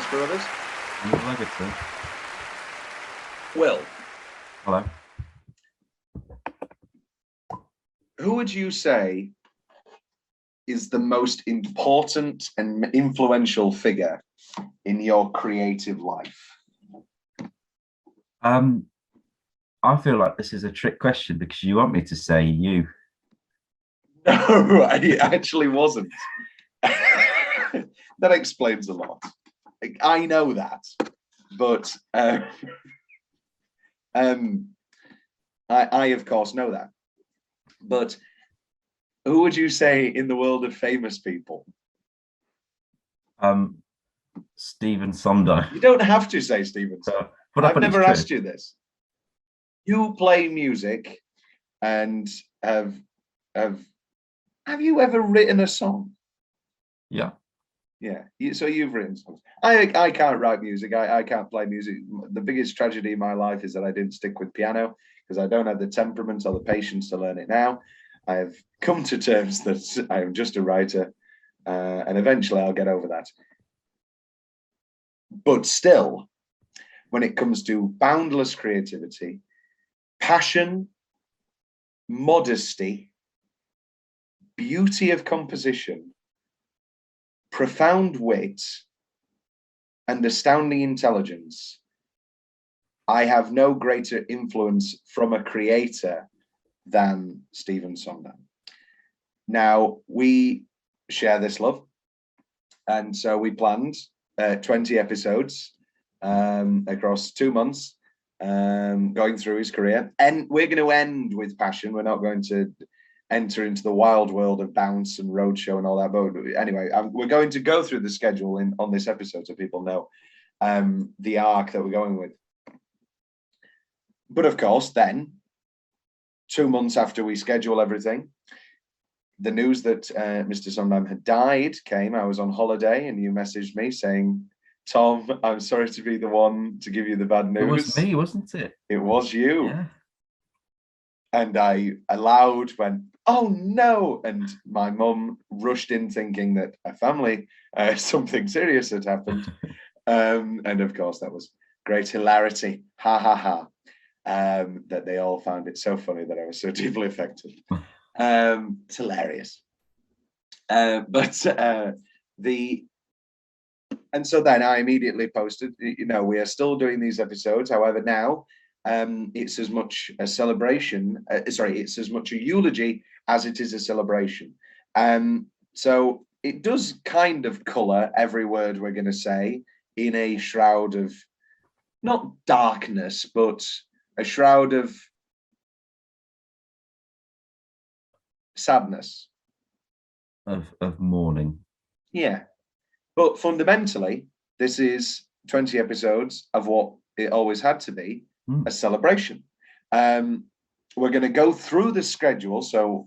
Carruthers. Leggetter. Will. Hello. Who would you say is the most important and influential figure in your creative life? I feel like this is a trick question because you want me to say you. No, I actually wasn't. That explains a lot. I know that, but I of course know that. But who would you say in the world of famous people? Stephen Sondheim. You don't have to say Stephen Sondheim. I've never asked you this. You play music, and have you ever written a song? Yeah. Yeah, so you've written songs. I can't write music. I can't play music. The biggest tragedy in my life is that I didn't stick with piano because I don't have the temperament or the patience to learn it now. I have come to terms that I am just a writer, and eventually I'll get over that. But still, when it comes to boundless creativity, passion, modesty, beauty of composition, profound wit, and astounding intelligence, I have no greater influence from a creator than Stephen Sondheim. Now, we share this love, and so we planned 20 episodes across 2 months, going through his career. And we're going to end with passion. We're not going to enter into the wild world of Bounce and Roadshow and all that. But anyway, we're going to go through the schedule on this episode so people know the arc that we're going with. But of course, then, 2 months after we schedule everything, the news that Mr. Sondheim had died came. I was on holiday and you messaged me saying, Tom, I'm sorry to be the one to give you the bad news. It was me, wasn't it? It was you. Yeah. And I aloud went, oh no. And my mum rushed in thinking that a family, something serious had happened. And of course, that was great hilarity. Ha ha ha. That they all found it so funny that I was so deeply affected. It's hilarious. And so then I immediately posted, we are still doing these episodes. However, now it's as much a celebration. It's as much a eulogy as it is a celebration. So it does kind of colour every word we're going to say in a shroud of not darkness, but a shroud of sadness. Of mourning. Yeah. But fundamentally, this is 20 episodes of what it always had to be, a celebration. We're going to go through the schedule so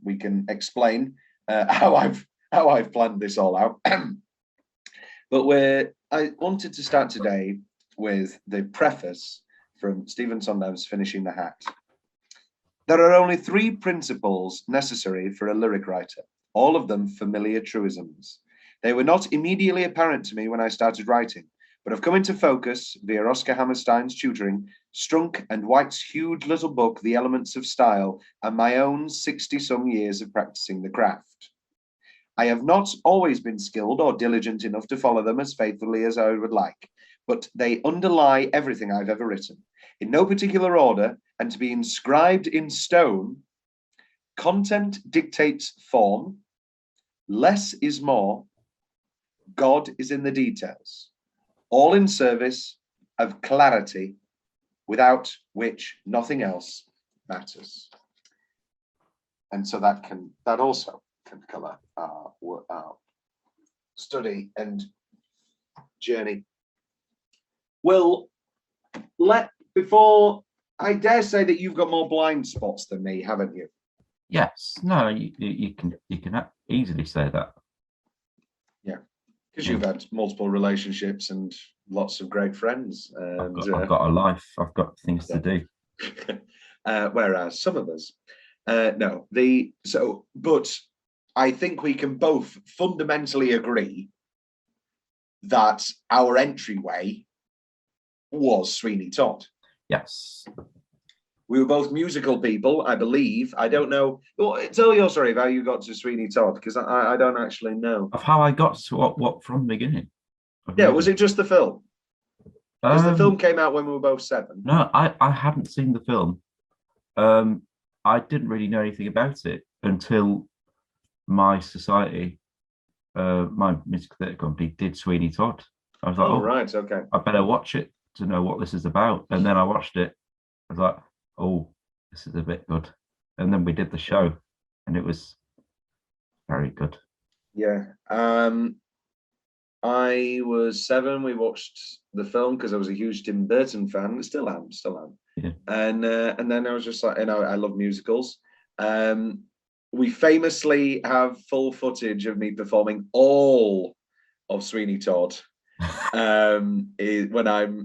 we can explain how I've planned this all out. But I wanted to start today with the preface from Stephen Sondheim's Finishing the Hat. There are only 3 principles necessary for a lyric writer, all of them familiar truisms. They were not immediately apparent to me when I started writing, but have come into focus via Oscar Hammerstein's tutoring, Strunk and White's huge little book, The Elements of Style, and my own 60-some years of practicing the craft. I have not always been skilled or diligent enough to follow them as faithfully as I would like, but they underlie everything I've ever written, in no particular order, and to be inscribed in stone. Content dictates form. Less is more. God is in the details. All in service of clarity, without which nothing else matters. And so that also can colour our study and journey. Well, before I dare say that you've got more blind spots than me, haven't you? Yes. No, you can easily say that. Yeah, because you've had multiple relationships and lots of great friends. And I've got a life. I've got things to do. Whereas some of us, no. But I think we can both fundamentally agree that our entryway was Sweeney Todd. Yes. We were both musical people, I believe. I don't know. Well, tell your story of how you got to Sweeney Todd, because I don't actually know. Of how I got to what from the beginning. Yeah, was it just the film? Because the film came out when we were both 7. No, I hadn't seen the film. I didn't really know anything about it until my society, my music theatre company, did Sweeney Todd. I was like, oh, right, okay. I better watch it to know what this is about. And then I watched it. I was like, oh, this is a bit good. And then we did the show, and it was very good. Yeah. I was 7. We watched the film because I was a huge Tim Burton fan. Still am. Yeah. And then I was just like, I love musicals. We famously have full footage of me performing all of Sweeney Todd.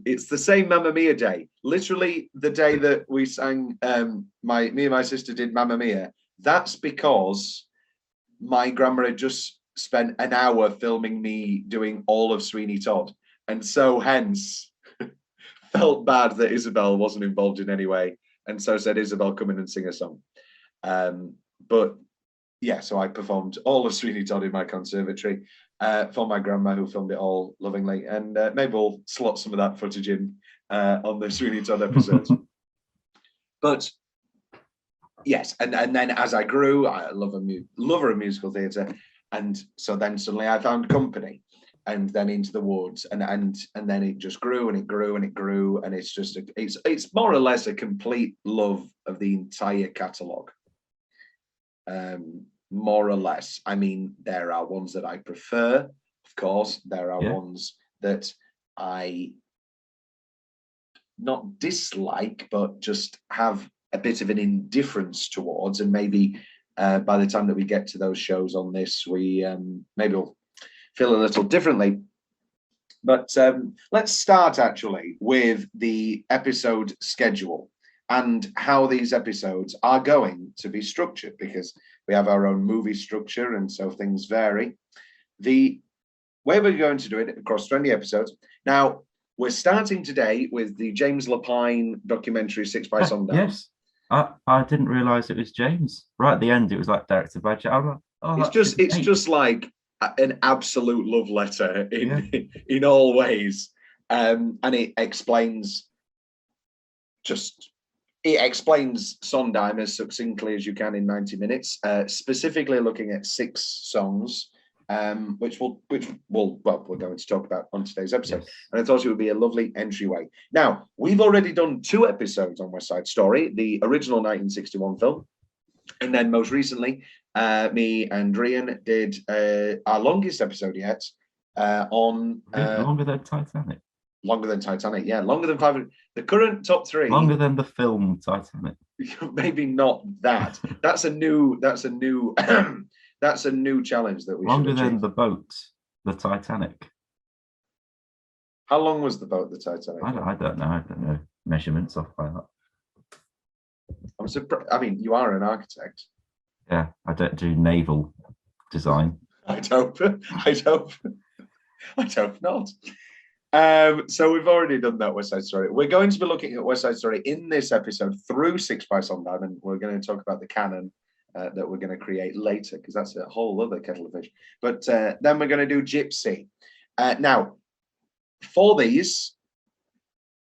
It's the same Mamma Mia day. Literally the day that we sang, me and my sister did Mamma Mia. That's because my grandma had just spent an hour filming me doing all of Sweeney Todd, and so hence felt bad that Isabel wasn't involved in any way, and so said, Isabel, come in and sing a song. But yeah, so I performed all of Sweeney Todd in my conservatory for my grandma, who filmed it all lovingly, and maybe we'll slot some of that footage in on the Sweeney Todd episodes. But yes, and then as I grew, I lover of musical theatre, and so then suddenly I found company, and then Into the Woods, and then it just grew and it grew and it grew, and it's just it's more or less a complete love of the entire catalogue. More or less. I mean, there are ones that I prefer, of course. There are ones that I not dislike, but just have a bit of an indifference towards, and maybe by the time that we get to those shows on this, we maybe we'll feel a little differently. But let's start actually with the episode schedule and how these episodes are going to be structured, because we have our own movie structure, and so things vary. The way we're going to do it across 20 episodes. Now, we're starting today with the James Lapine documentary, 6 by Sondheim. Yes, I didn't realise it was James. Right at the end, it was like directed by James. Like, oh, it's just like an absolute love letter in all ways, and it explains Sondheim as succinctly as you can in 90 minutes, specifically looking at 6 songs, which we're going to talk about on today's episode. Yes. And I thought it would be a lovely entryway. Now, we've already done 2 episodes on West Side Story, the original 1961 film, and then most recently, me and Rian did our longest episode yet on... longer than Titanic. Longer than Titanic, yeah. Longer than 500. The current top 3. Longer than the film Titanic. Maybe not that. That's a new that's a new challenge that we longer should than the boat, the Titanic. How long was the boat, the Titanic? I don't know. Measurements off by that. I'm surprised. I mean, you are an architect. Yeah, I don't do naval design. I'd hope not. So we've already done that West Side Story. We're going to be looking at West Side Story in this episode through 6 by Sondheim, and we're going to talk about the canon that we're going to create later, because that's a whole other kettle of fish. But then we're going to do Gypsy. Now, for these,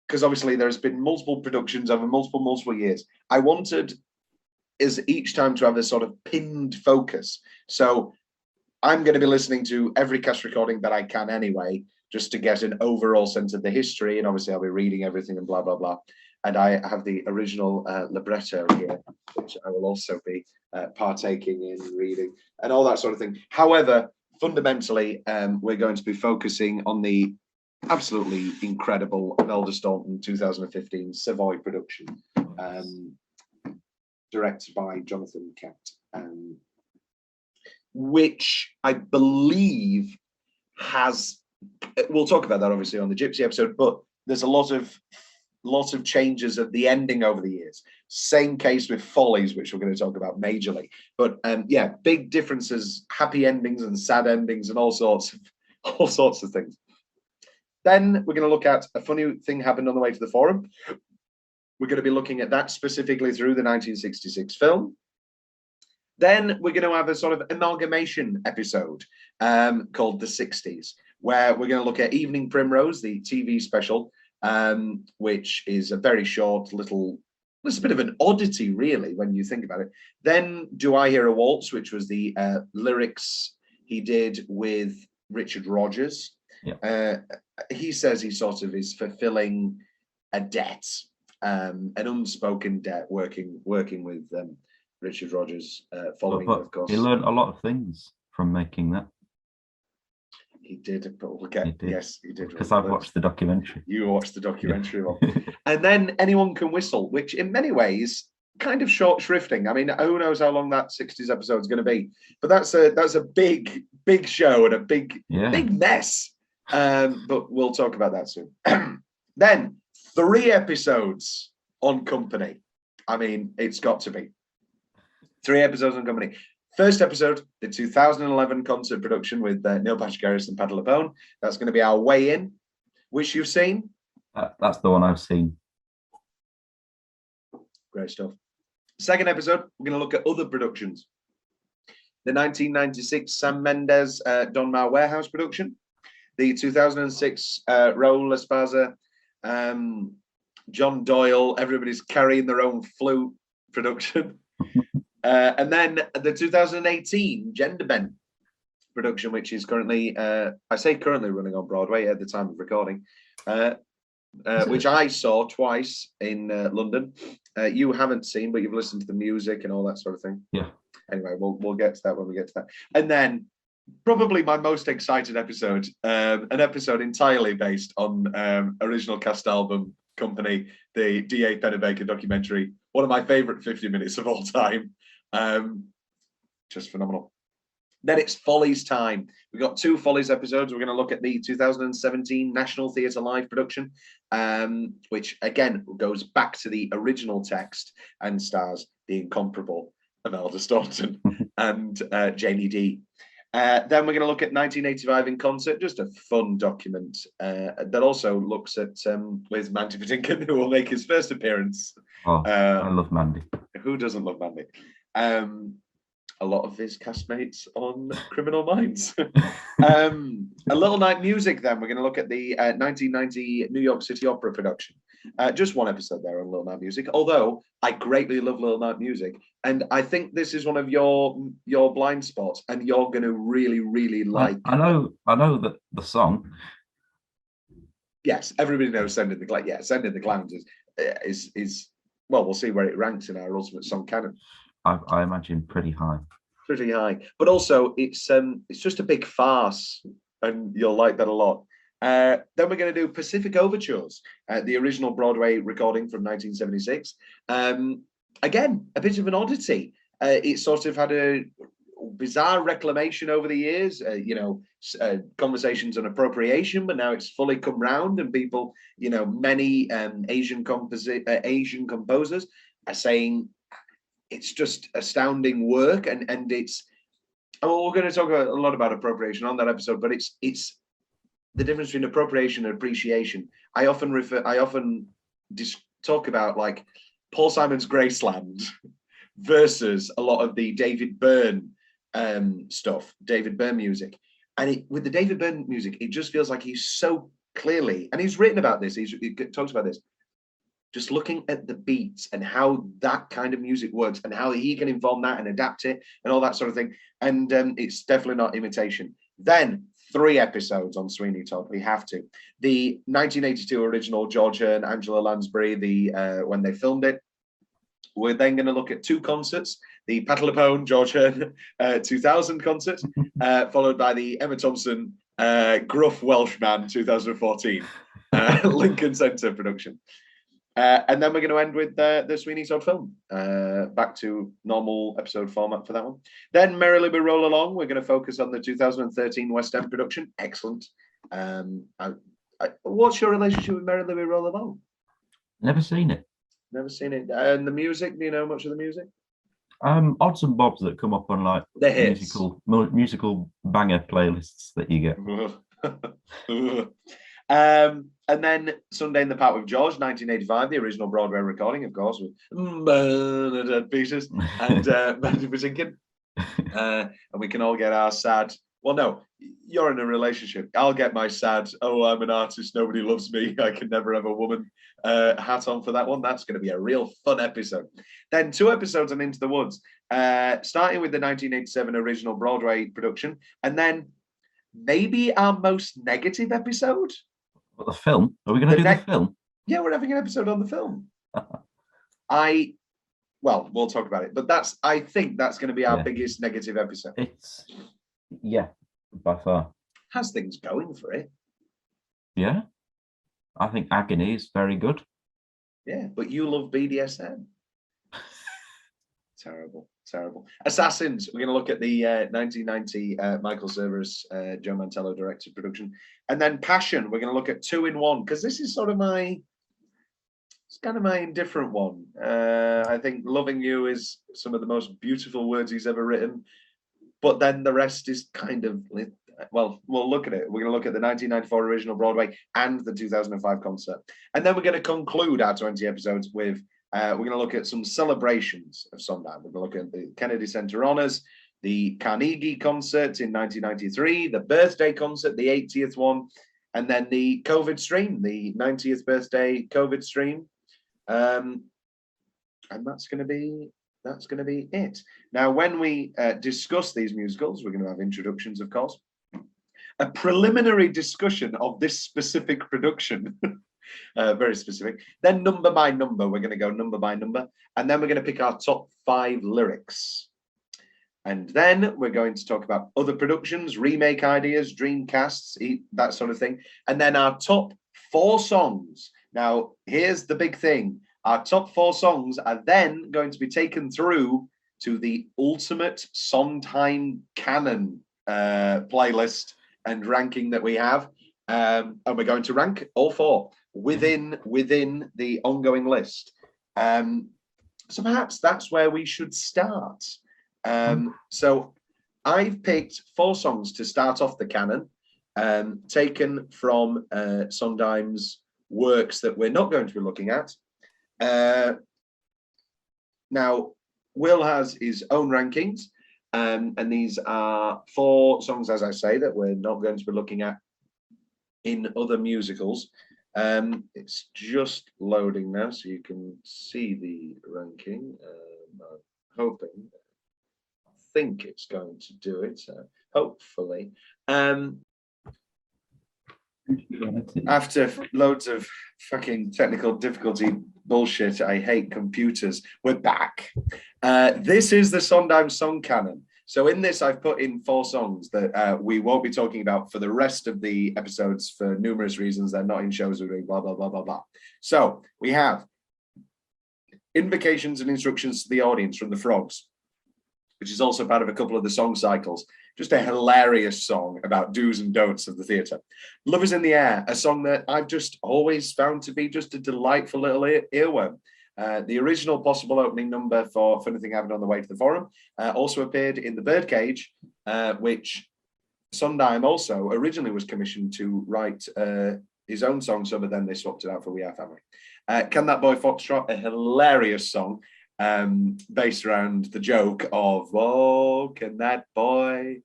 because obviously there's been multiple productions over multiple years, I wanted is each time to have this sort of pinned focus. So I'm going to be listening to every cast recording that I can anyway, just to get an overall sense of the history. And obviously I'll be reading everything and blah, blah, blah. And I have the original libretto here, which I will also be partaking in reading and all that sort of thing. However, fundamentally, we're going to be focusing on the absolutely incredible Imelda Staunton 2015 Savoy production, directed by Jonathan Kent, which I believe has, we'll talk about that obviously on the Gypsy episode, but there's a lot of changes at the ending over the years. Same case with Follies, which we're going to talk about majorly. But yeah, big differences, happy endings and sad endings and all sorts of things. Then we're going to look at a funny thing happened on the way to the forum. We're going to be looking at that specifically through the 1966 film. Then we're going to have a sort of amalgamation episode called The 60s, where we're going to look at Evening Primrose, the TV special, which is a very short little, it's a bit of an oddity, really, when you think about it. Then Do I Hear a Waltz, which was the lyrics he did with Richard Rodgers. Yeah. He says he sort of is fulfilling a debt, an unspoken debt, working with Richard Rodgers, following, but of course. He learned a lot of things from making that. He did, but we'll get, He did. yes, he did. Because I've watched the documentary. You watched the documentary. Yeah. And then Anyone Can Whistle, which in many ways kind of short shrifting. I mean, who knows how long that 60s episode is going to be, but that's a big show and a big mess. But we'll talk about that soon. Then 3 episodes on Company. I mean, it's got to be 3 episodes on Company. First episode, the 2011 concert production with Neil Patrick Harris and Pat LaPone. That's going to be our way in, which you've seen. That's the one I've seen. Great stuff. Second episode, we're going to look at other productions. The 1996 Sam Mendes Don Mar Warehouse production. The 2006 Raul Esparza, John Doyle, everybody's carrying their own flute production. And then the 2018 Gender Bent production, which is currently, I say currently running on Broadway at the time of recording, which I saw twice in London. You haven't seen, but you've listened to the music and all that sort of thing. Yeah. Anyway, we'll get to that when we get to that. And then probably my most excited episode, an episode entirely based on original cast album Company, the D.A. Pennebaker documentary, one of my favorite 50 minutes of all time. Just phenomenal. Then it's Follies time. We've got 2 Follies episodes. We're going to look at the 2017 National Theatre Live production, which again goes back to the original text and stars the incomparable Imelda Staunton and Janie Dee. Then we're going to look at 1985 in concert, just a fun document that also looks at with Mandy Patinkin, who will make his first appearance. Oh, I love Mandy. Who doesn't love Mandy? A lot of his castmates on Criminal Minds. A Little Night Music, then. We're going to look at the 1990 New York City Opera production. Just 1 episode there on Little Night Music, although I greatly love Little Night Music. And I think this is one of your blind spots, and you're going to really, really like. I know that the song. Yes, everybody knows Send in the Clowns. Yeah, Send in the Clowns is well, we'll see where it ranks in our ultimate song canon. I imagine pretty high. Pretty high, but also it's just a big farce, and you'll like that a lot. Then we're going to do Pacific Overtures, the original Broadway recording from 1976. Again, a bit of an oddity. It sort of had a bizarre reclamation over the years, conversations on appropriation, but now it's fully come round, and people, many Asian composers are saying it's just astounding work, and it's. Oh, we're going to talk a lot about appropriation on that episode, but it's the difference between appropriation and appreciation. I often talk about like Paul Simon's Graceland versus a lot of the David Byrne stuff, David Byrne music, and with the David Byrne music, it just feels like he's so clearly, and he's written about this, he talks about this, just looking at the beats and how that kind of music works and how he can inform that and adapt it and all that sort of thing. And it's definitely not imitation. Then 3 episodes on Sweeney Todd. We have to. The 1982 original, George and Angela Lansbury, when they filmed it. We're then going to look at 2 concerts, the Pat LuPone, George Hearn 2000 concert, followed by the Emma Thompson Gruff Welshman 2014 Lincoln Center production. And then we're going to end with the Sweeney Todd film. Back to normal episode format for that one. Then Merrily We Roll Along. We're going to focus on the 2013 West End production. Excellent. What's your relationship with Merrily We Roll Along? Never seen it. Never seen it. And the music, do you know much of the music? Odds and bobs that come up on like the hits. musical banger playlists that you get. And then Sunday in the Park with George, 1985, the original Broadway recording, of course, with Bernadette Peters and Mandy Patinkin. And we can all get our sad. Well, no, you're in a relationship. I'll get my sad, oh, I'm an artist, nobody loves me, I can never have a woman hat on for that one. That's going to be a real fun episode. Then 2 episodes on Into the Woods, starting with the 1987 original Broadway production, and then maybe our most negative episode. What, the film? Are we going to do the film? Yeah, we're having an episode on the film. Well, we'll talk about it, but I think that's going to be our biggest negative episode. By far. Has things going for it. Yeah. I think Agony is very good. Yeah, but you love BDSM. Terrible. Assassins. We're going to look at the 1990 Michael Servers, Joe Mantello directed production. And then Passion. We're going to look at 2 in 1, because this is sort of it's kind of my indifferent one. I think Loving You is some of the most beautiful words he's ever written. But then the rest is kind of, well, we'll look at it. We're going to look at the 1994 original Broadway and the 2005 concert. And then we're going to conclude our 20 episodes with, we're going to look at some celebrations of Sondheim. We're going to look at the Kennedy Center Honors, the Carnegie concert in 1993, the birthday concert, the 80th one, and then the COVID stream, the 90th birthday COVID stream. And that's going to be it. Now, when we discuss these musicals, we're going to have introductions, of course. A preliminary discussion of this specific production, very specific. Then number by number, we're going to go number by number. And then we're going to pick our top 5 lyrics. And then we're going to talk about other productions, remake ideas, dream casts, that sort of thing. And then our top 4 songs. Now, here's the big thing. Our top 4 songs are then going to be taken through to the ultimate Sondheim canon playlist and ranking that we have. And we're going to rank all 4 within the ongoing list. So perhaps that's where we should start. So I've picked 4 songs to start off the canon, taken from Sondheim's works that we're not going to be looking at. Now, Will has his own rankings, and these are 4 songs, as I say, that we're not going to be looking at in other musicals. It's just loading now, so you can see the ranking. I'm I think it's going to do it, hopefully. After loads of fucking technical difficulty bullshit, I hate computers, we're back. This is the Sondheim song canon. So in this, I've put in 4 songs that we won't be talking about for the rest of the episodes for numerous reasons. They're not in shows, we're doing blah, blah, blah, blah, blah. So we have Invocations and Instructions to the Audience from the Frogs, which is also part of a couple of the song cycles. Just a hilarious song about do's and don'ts of the theatre. Love is in the Air, a song that I've just always found to be just a delightful little earworm. The original possible opening number for Anything Happened on the Way to the Forum also appeared in The Birdcage, which Sondheim also originally was commissioned to write his own song, so but then they swapped it out for We Are Family. Can That Boy Foxtrot, a hilarious song based around the joke of, oh, can that boy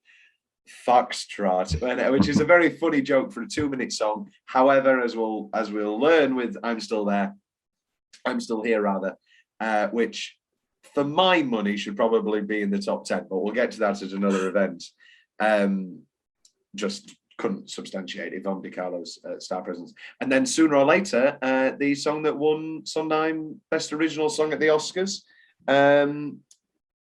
Foxtrot, which is a very funny joke for a 2-minute song. However, as we'll learn with I'm Still There, I'm Still Here rather, which for my money should probably be in the top 10, but we'll get to that at another event. Just couldn't substantiate Yvonne Di Carlo's star presence. And then sooner or later, the song that won Sondheim Best Original Song at the Oscars,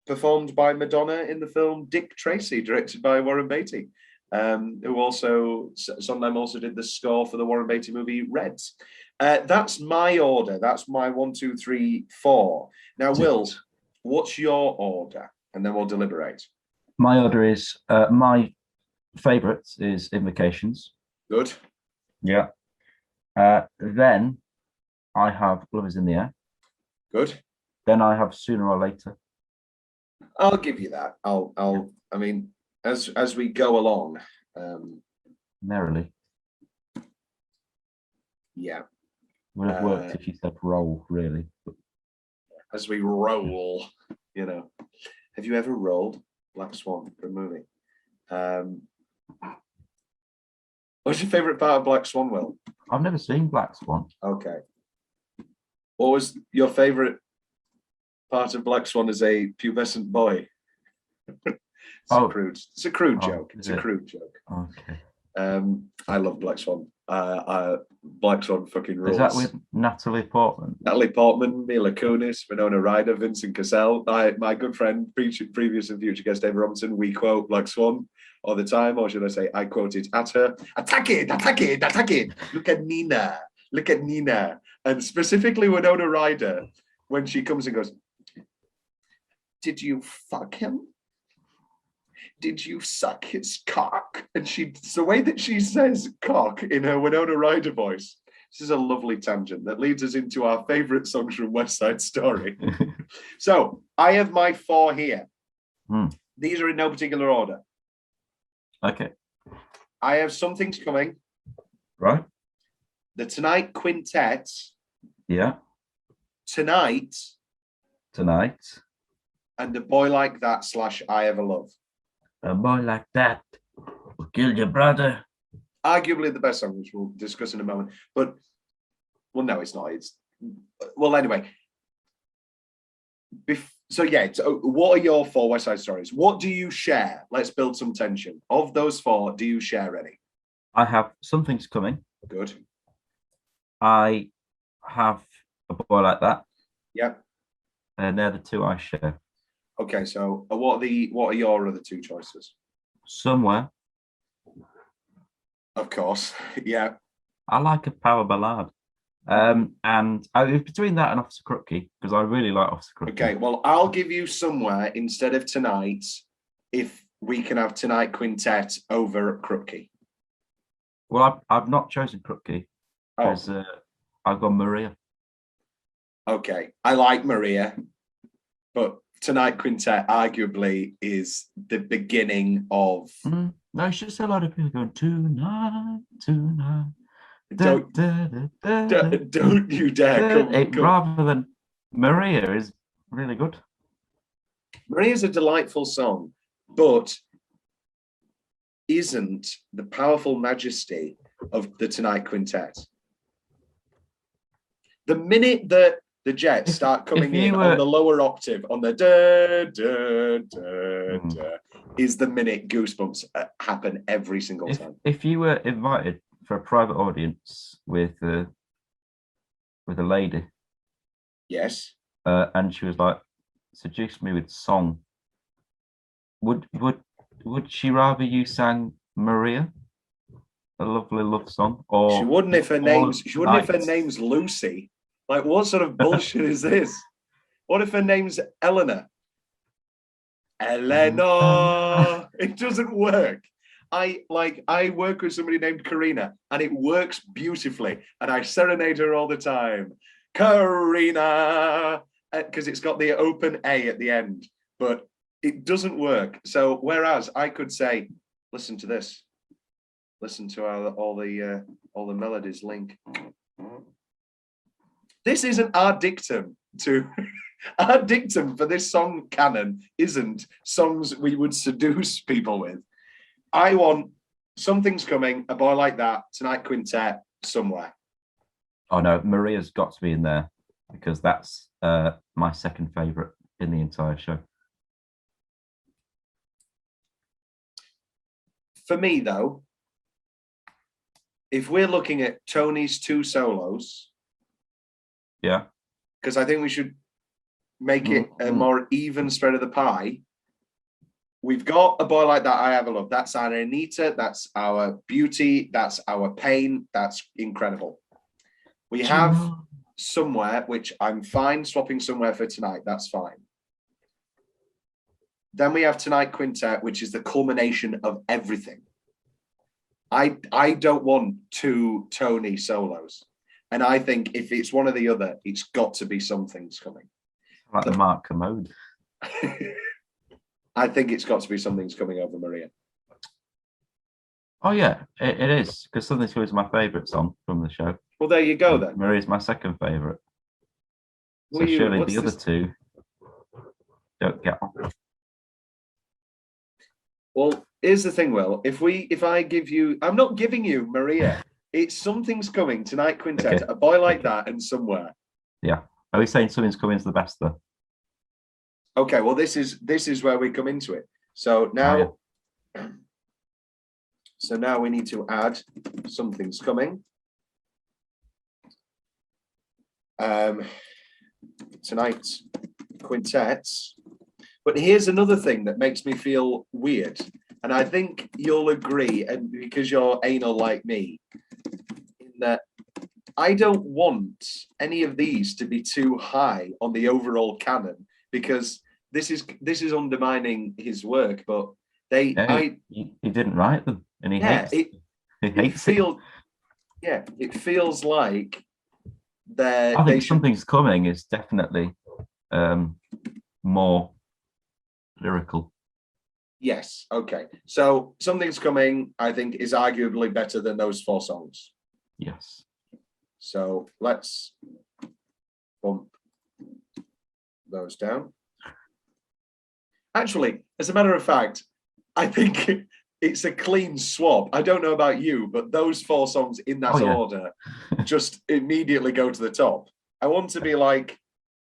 performed by Madonna in the film Dick Tracy, directed by Warren Beatty, who also, Sondheim also did the score for the Warren Beatty movie Reds. That's my order. That's my 1, 2, 3, 4. Now, Will, what's your order? And then we'll deliberate. My order is, my favourite is Invocations. Good. Yeah. Then I have Love Is in the Air. Good. Then I have Sooner or Later. I'll give you that. I mean, as we go along. Merrily. Yeah. Would have worked if you said roll, really. But... As we roll, you know. Have you ever rolled Black Swan, the movie? What's your favourite part of Black Swan, Will? I've never seen Black Swan. Okay. What was your favourite part of Black Swan as a pubescent boy? It's a crude joke. It's a crude joke. Okay. I love Black Swan. Black Swan fucking rules. Is that with Natalie Portman? Natalie Portman, Mila Kunis, Winona Ryder, Vincent Cassell. My good friend, previous and future guest Dave Robinson, we quote Black Swan all the time, or should I say, I quote it at her. Attack it, attack it, attack it. Look at Nina. And specifically Winona Ryder, when she comes and goes, did you fuck him? Did you suck his cock? And it's the way that she says cock in her Winona Ryder voice. This is a lovely tangent that leads us into our favourite songs from West Side Story. So I have my 4 here. These are in no particular order. Okay. I have Something's Coming. Right. The Tonight Quintet. Yeah. Tonight. And A Boy Like That / I Ever Love. A boy like that will kill your brother. Arguably the best song, which we'll discuss in a moment. But, well, no, it's not. Well, anyway. So, what are your 4 West Side Stories? What do you share? Let's build some tension. Of those 4, do you share any? I have Something's Coming. Good. I have A Boy Like That. Yep. And they're the 2 I share. Okay, so what are your other 2 choices? Somewhere. Of course, yeah. I like a power ballad. And between that and Officer Crookie, because I really like Officer Crookie. Okay, well, I'll give you Somewhere instead of Tonight if we can have Tonight Quintet over Crookie. Well, I've not chosen Crookie because I've gone Maria. Okay, I like Maria, but Tonight Quintet arguably is the beginning of... No, it's just a lot of people going, tonight. Don't you dare. Come. Rather than Maria is really good. Maria's a delightful song, but isn't the powerful majesty of the Tonight Quintet. The minute that the Jets start coming in on the lower octave, on the da, da, da, da, is the minute goosebumps happen every single time. If you were invited for a private audience with a lady, yes, and she was like, seduce me with song, would she rather you sang Maria, a lovely love song, or she wouldn't if her name's Lucy? Like, what sort of bullshit is this? What if her name's Eleanor? Eleanor. It doesn't work. I work with somebody named Karina, and it works beautifully, and I serenade her all the time. Karina, because it's got the open A at the end, but it doesn't work. So whereas I could say, listen to this, listen to how all the melodies link. This isn't our dictum to our dictum for this song canon isn't songs we would seduce people with. I want Something's Coming, A Boy Like That, Tonight Quintet, Somewhere. Oh no, Maria's got to be in there because that's my second favourite in the entire show. For me, though, if we're looking at Tony's 2 solos, yeah, because I think we should make it a more even spread of the pie. We've got A Boy Like That, I Have a Love. That's our Anita. That's our Beauty. That's our Pain. That's incredible. We have Somewhere, which I'm fine swapping Somewhere for Tonight. That's fine. Then we have Tonight Quintet, which is the culmination of everything. I don't want 2 Tony solos. And I think if it's one or the other, it's got to be Something's Coming. Like the Mark Commode. I think it's got to be Something's Coming over Maria. Oh yeah, it is, because Something's Coming is my favourite song from the show. Well, there you go then. Maria's my second favourite. So surely the other 2 don't get on. Well, here's the thing, Will. If I give you, I'm not giving you Maria. It's Something's Coming, Tonight Quintet, okay. A Boy Like That, and Somewhere. Yeah. Are we saying Something's Coming is the best though? Okay. Well, this is where we come into it. So now, now we need to add Something's Coming. Tonight's quintets. But here's another thing that makes me feel weird, and I think you'll agree, and because you're anal like me, in that I don't want any of these to be too high on the overall canon, because this is undermining his work. But he didn't write them, and he hates it. Yeah, it feels like I think Something's Coming is definitely more lyrical. Yes. Okay. So Something's Coming, I think, is arguably better than those 4 songs. Yes. So let's bump those down. Actually, as a matter of fact, I think it's a clean swap. I don't know about you, but those 4 songs in that order just immediately go to the top. I want to be like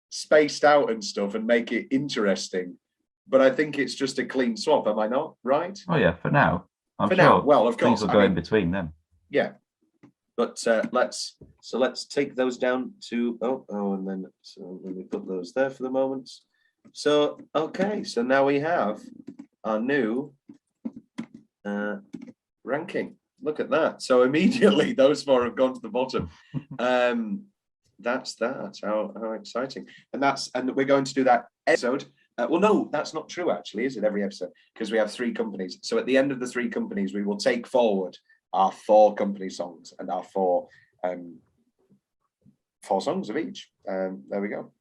spaced out and stuff and make it interesting. But I think it's just a clean swap. Am I not right? Oh yeah, for now. I'm for sure now. Well, of course. Things will go in between them. Yeah. But let's take those down to and then let me put those there for the moment. So okay, so now we have our new ranking. Look at that. So immediately those 4 have gone to the bottom. That's that. How exciting. And we're going to do that episode. Well, no, that's not true, actually, is it? Every episode, because we have 3 companies. So at the end of the 3 companies, we will take forward our 4 company songs and our 4 songs of each. There we go.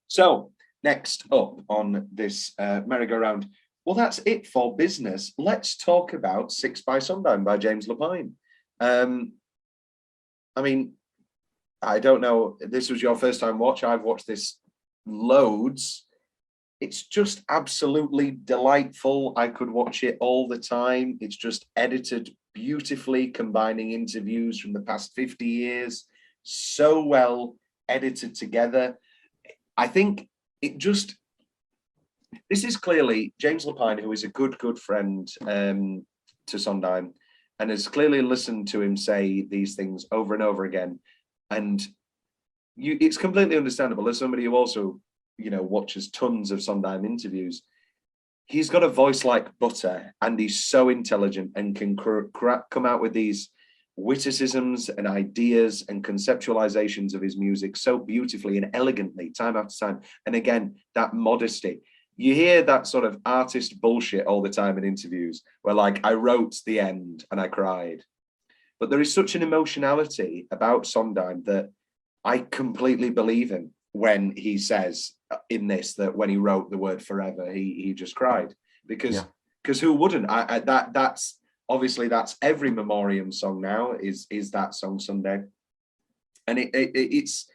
So next up on this merry-go-round, well, that's it for business. Let's talk about 6 by Sondheim by James Lapine. I mean, I don't know. This was your first time watch. I've watched this loads. It's just absolutely delightful. I could watch it all the time. It's just edited beautifully, combining interviews from the past 50 years. So well edited together. I think this is clearly James Lapine, who is a good friend to Sondheim, and has clearly listened to him say these things over and over again. And it's completely understandable. As somebody who also, watches tons of Sondheim interviews, he's got a voice like butter, and he's so intelligent and can come out with these witticisms and ideas and conceptualizations of his music so beautifully and elegantly, time after time. And again, that modesty. You hear that sort of artist bullshit all the time in interviews where, like, I wrote the end and I cried. But there is such an emotionality about Sondheim that I completely believe him when he says in this that when he wrote the word forever, he just cried. Because who wouldn't? That's obviously that's every memoriam song now is that song Sunday. And it's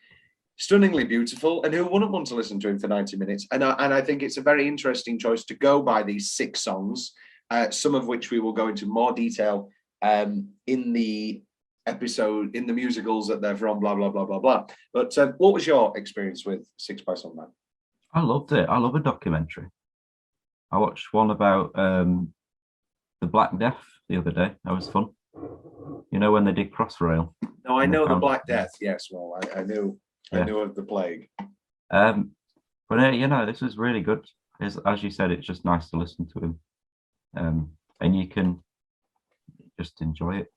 stunningly beautiful, and who wouldn't want to listen to him for 90 minutes? And I think it's a very interesting choice to go by these 6 songs, some of which we will go into more detail in the episode, in the musicals that they're from, blah, blah, blah, blah, blah. But what was your experience with Six by Sondheim? I loved it. I love a documentary. I watched one about the Black Death the other day. That was fun. You know, when they did Crossrail. No, I know the Black Death. Yes, well, I knew of the plague. But you know, this was really good. As you said, it's just nice to listen to him, and you can just enjoy it.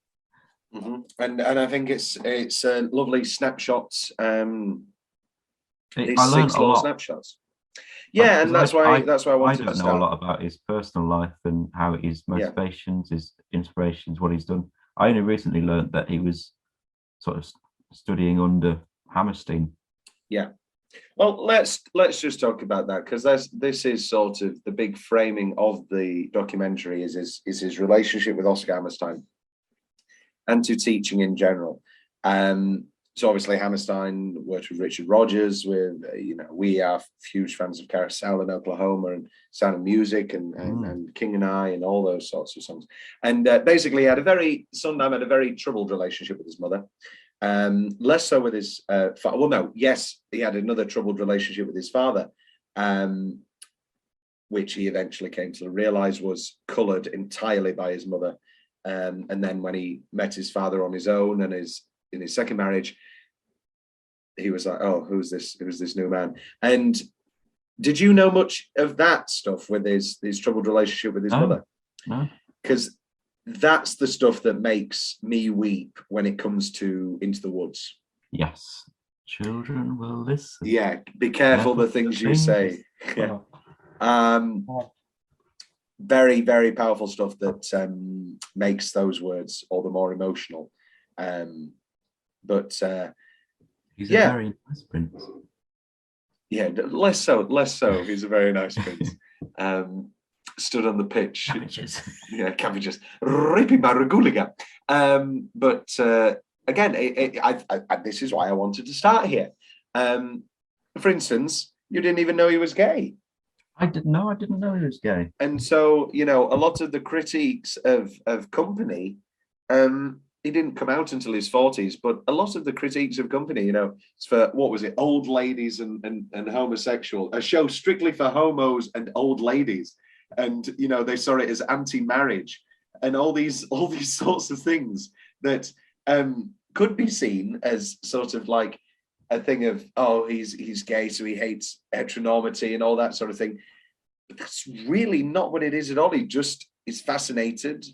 Mm-hmm. And I think it's lovely snapshots. I These learned 6 a little lot. snapshots. Yeah, and that's why I wanted to don't know start. a lot about his personal life and how his motivations, his inspirations, what he's done. I only recently learned that he was sort of studying under Hammerstein. Yeah. Well, let's just talk about that, because this is sort of the big framing of the documentary is his relationship with Oscar Hammerstein and to teaching in general. So obviously Hammerstein worked with Richard Rodgers. We are huge fans of Carousel in Oklahoma and Sound of Music and King and I and all those sorts of songs. And basically Sondheim had a very troubled relationship with his mother. Less so with his yes, he had another troubled relationship with his father, which he eventually came to realize was colored entirely by his mother. And then when he met his father on his own and in his second marriage, he was like, oh, who's this new man? And did you know much of that stuff with his troubled relationship with his mother? No. Because that's the stuff that makes me weep when it comes to Into the Woods. Yes. Children will listen. Yeah, be careful the things you say. Yeah. Very, very powerful stuff that makes those words all the more emotional. But he's a very nice prince. Yeah, less so. He's a very nice prince. Stood on the pitch. Cabbages. Yeah, cabbages. Ripping my Raguliga. But again, this is why I wanted to start here. For instance, you didn't even know he was gay. I didn't know he was gay. And so, a lot of the critiques of Company, he didn't come out until his 40s, but a lot of the critiques of Company, it's for, what was it, old ladies and homosexual, a show strictly for homos and old ladies. And, they saw it as anti-marriage and all these sorts of things that could be seen as sort of like a thing of, oh, he's gay, so he hates heteronormity and all that sort of thing. But that's really not what it is at all. He just is fascinated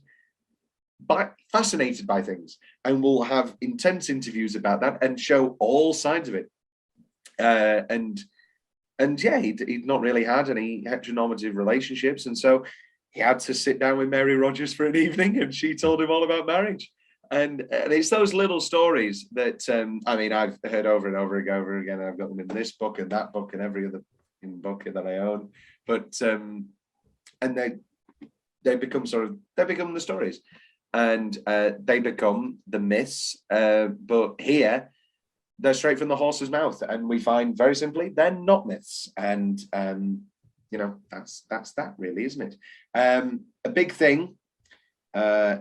by things and will have intense interviews about that and show all sides of it. And yeah, he'd not really had any heteronormative relationships, and so he had to sit down with Mary Rodgers for an evening, and she told him all about marriage. And it's those little stories that I've heard over and over again. I've got them in this book and that book and every other book that I own. But and they become the stories, and they become the myths. But here, they're straight from the horse's mouth, and we find very simply they're not myths. And that's that really, isn't it? A big thing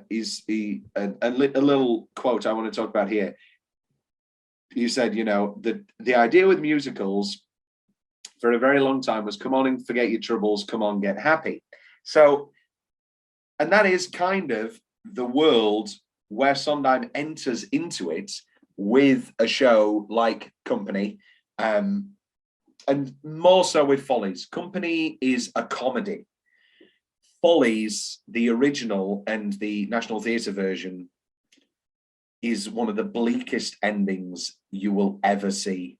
is a little quote I want to talk about here. You said, the idea with musicals for a very long time was, come on and forget your troubles, come on, get happy. So, and that is kind of the world where Sondheim enters into it with a show like Company, and more so with Follies. Company is a comedy. Follies, the original and the National Theatre version, is one of the bleakest endings you will ever see.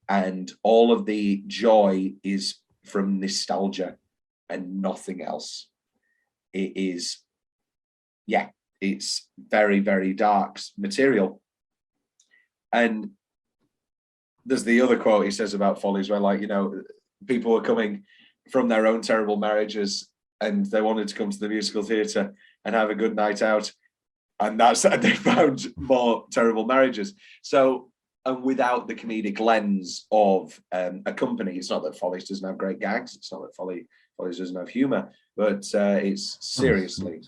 And all of the joy is from nostalgia and nothing else. It is, it's very, very dark material. And there's the other quote he says about Follies where, people were coming from their own terrible marriages and they wanted to come to the musical theatre and have a good night out. And they found more terrible marriages. So, and without the comedic lens of a Company, it's not that Follies doesn't have great gags. It's not that Follies doesn't have humour, but it's seriously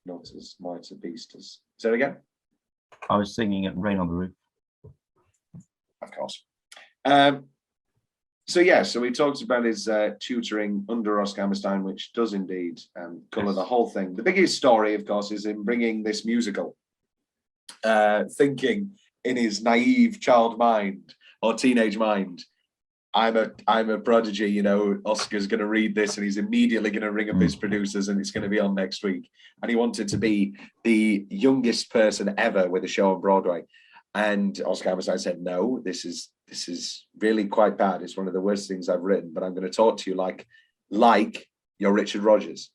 not as light a beast as. Say it again. I was singing it Rain on the Roof. Of course. So we talked about his tutoring under Oscar Hammerstein, which does indeed colour the whole thing. The biggest story, of course, is in bringing this musical, thinking in his naive child mind or teenage mind, I'm a prodigy, you know, Oscar's going to read this and he's immediately going to ring up his producers and it's going to be on next week. And he wanted to be the youngest person ever with a show on Broadway. And Oscar Hammerstein said, no, this is really quite bad. It's one of the worst things I've written, but I'm going to talk to you like you're Richard Rodgers.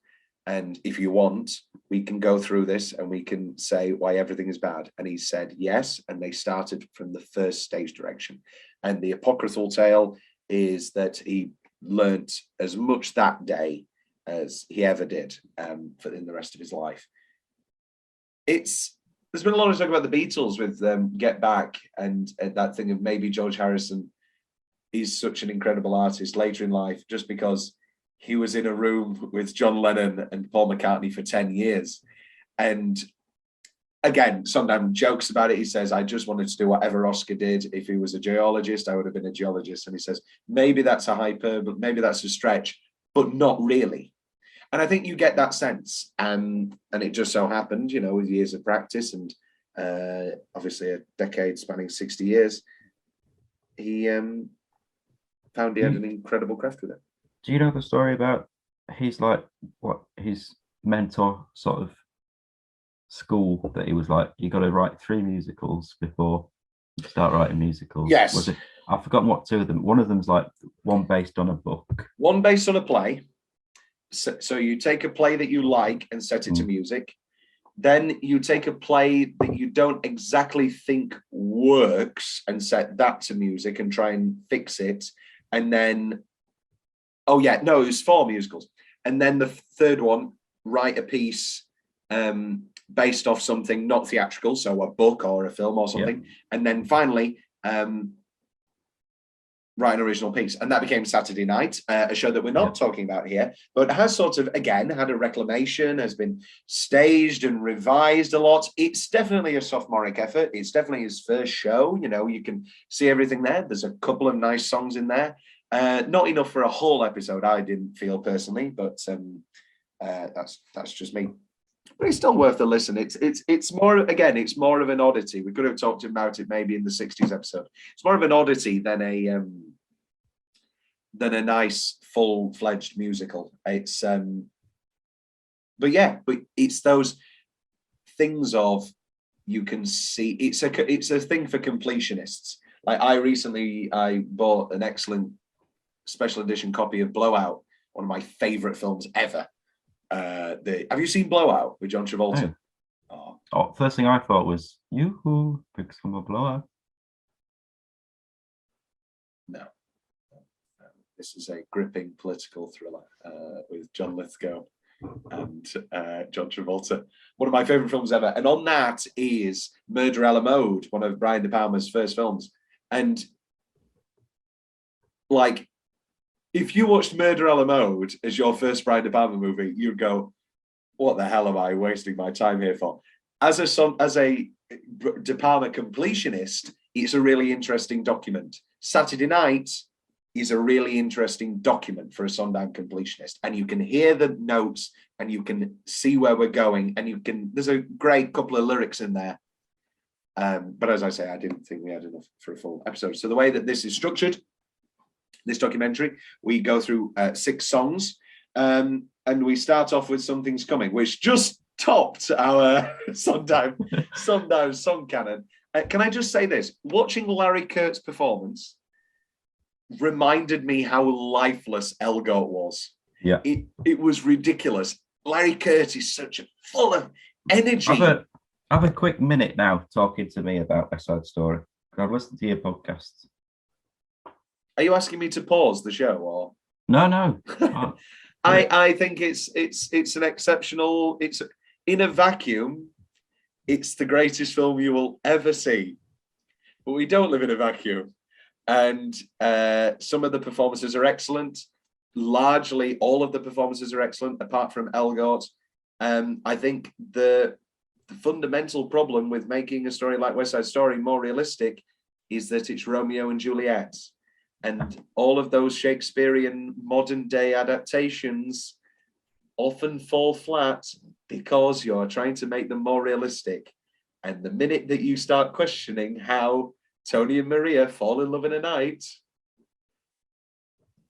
And if you want, we can go through this and we can say why everything is bad. And he said, yes. And they started from the first stage direction. And the apocryphal tale is that he learnt as much that day as he ever did in the rest of his life. There's been a lot of talk about the Beatles with Get Back and that thing of maybe George Harrison is such an incredible artist later in life just because he was in a room with John Lennon and Paul McCartney for 10 years. And again, Sondheim jokes about it. He says, I just wanted to do whatever Oscar did. If he was a geologist, I would have been a geologist. And he says, maybe that's a hyperbole, maybe that's a stretch, but not really. And I think you get that sense. And it just so happened, you know, with years of practice and obviously a decade spanning 60 years, he found he had an incredible craft with it. Do you know the story about his mentor sort of school that he was like, you got to write 3 musicals before you start writing musicals? Yes. Was it? I've forgotten what 2 of them. One of them's like one based on a book. One based on a play. So you take a play that you like and set it to music. Then you take a play that you don't exactly think works and set that to music and try and fix it. And then, it was 4 musicals. And then the third one, write a piece based off something not theatrical, so a book or a film or something. Yeah. And then finally, write an original piece. And that became Saturday Night, a show that we're not talking about here, but has sort of, again, had a reclamation, has been staged and revised a lot. It's definitely a sophomoric effort. It's definitely his first show. You know, you can see everything there. There's a couple of nice songs in there. Not enough for a whole episode, I didn't feel personally, but that's just me. But it's still worth a listen. It's more, again, it's more of an oddity. We could have talked about it maybe in the 60s episode. It's more of an oddity than a nice full-fledged musical. It's but it's those things of, you can see it's a thing for completionists. Like I bought an excellent special edition copy of Blowout, one of my favorite films ever. Have you seen Blowout with John Travolta? No. Oh, first thing I thought was, yoo-hoo, pick some more Blowout. No. This is a gripping political thriller with John Lithgow and John Travolta. One of my favorite films ever. And on that is Murder a la Mode, one of Brian De Palma's first films. And like, if you watched Murder a la Mode as your first Brian De Palma movie, you'd go, what the hell am I wasting my time here for? As a De Palma completionist, it's a really interesting document. Saturday Night is a really interesting document for a Sondheim completionist. And you can hear the notes and you can see where we're going. And there's a great couple of lyrics in there. But as I say, I didn't think we had enough for a full episode. So the way that this is structured, this documentary, we go through 6 songs, and we start off with Something's Coming, which just topped our Sondheim song canon. Can I just say this? Watching Larry Kurt's performance reminded me how lifeless Elgort was. Yeah, it was ridiculous. Larry Kurt is full of energy. Have a quick minute now talking to me about West Side Story. I've listened to your podcast. Are you asking me to pause the show or? No. I think it's an exceptional. It's in a vacuum. It's the greatest film you will ever see. But we don't live in a vacuum, and some of the performances are excellent. largely all of the performances are excellent, apart from Elgort. I think the fundamental problem with making a story like West Side Story more realistic is that it's Romeo and Juliet. And all of those Shakespearean modern day adaptations often fall flat because you're trying to make them more realistic. And the minute that you start questioning how Tony and Maria fall in love in a night,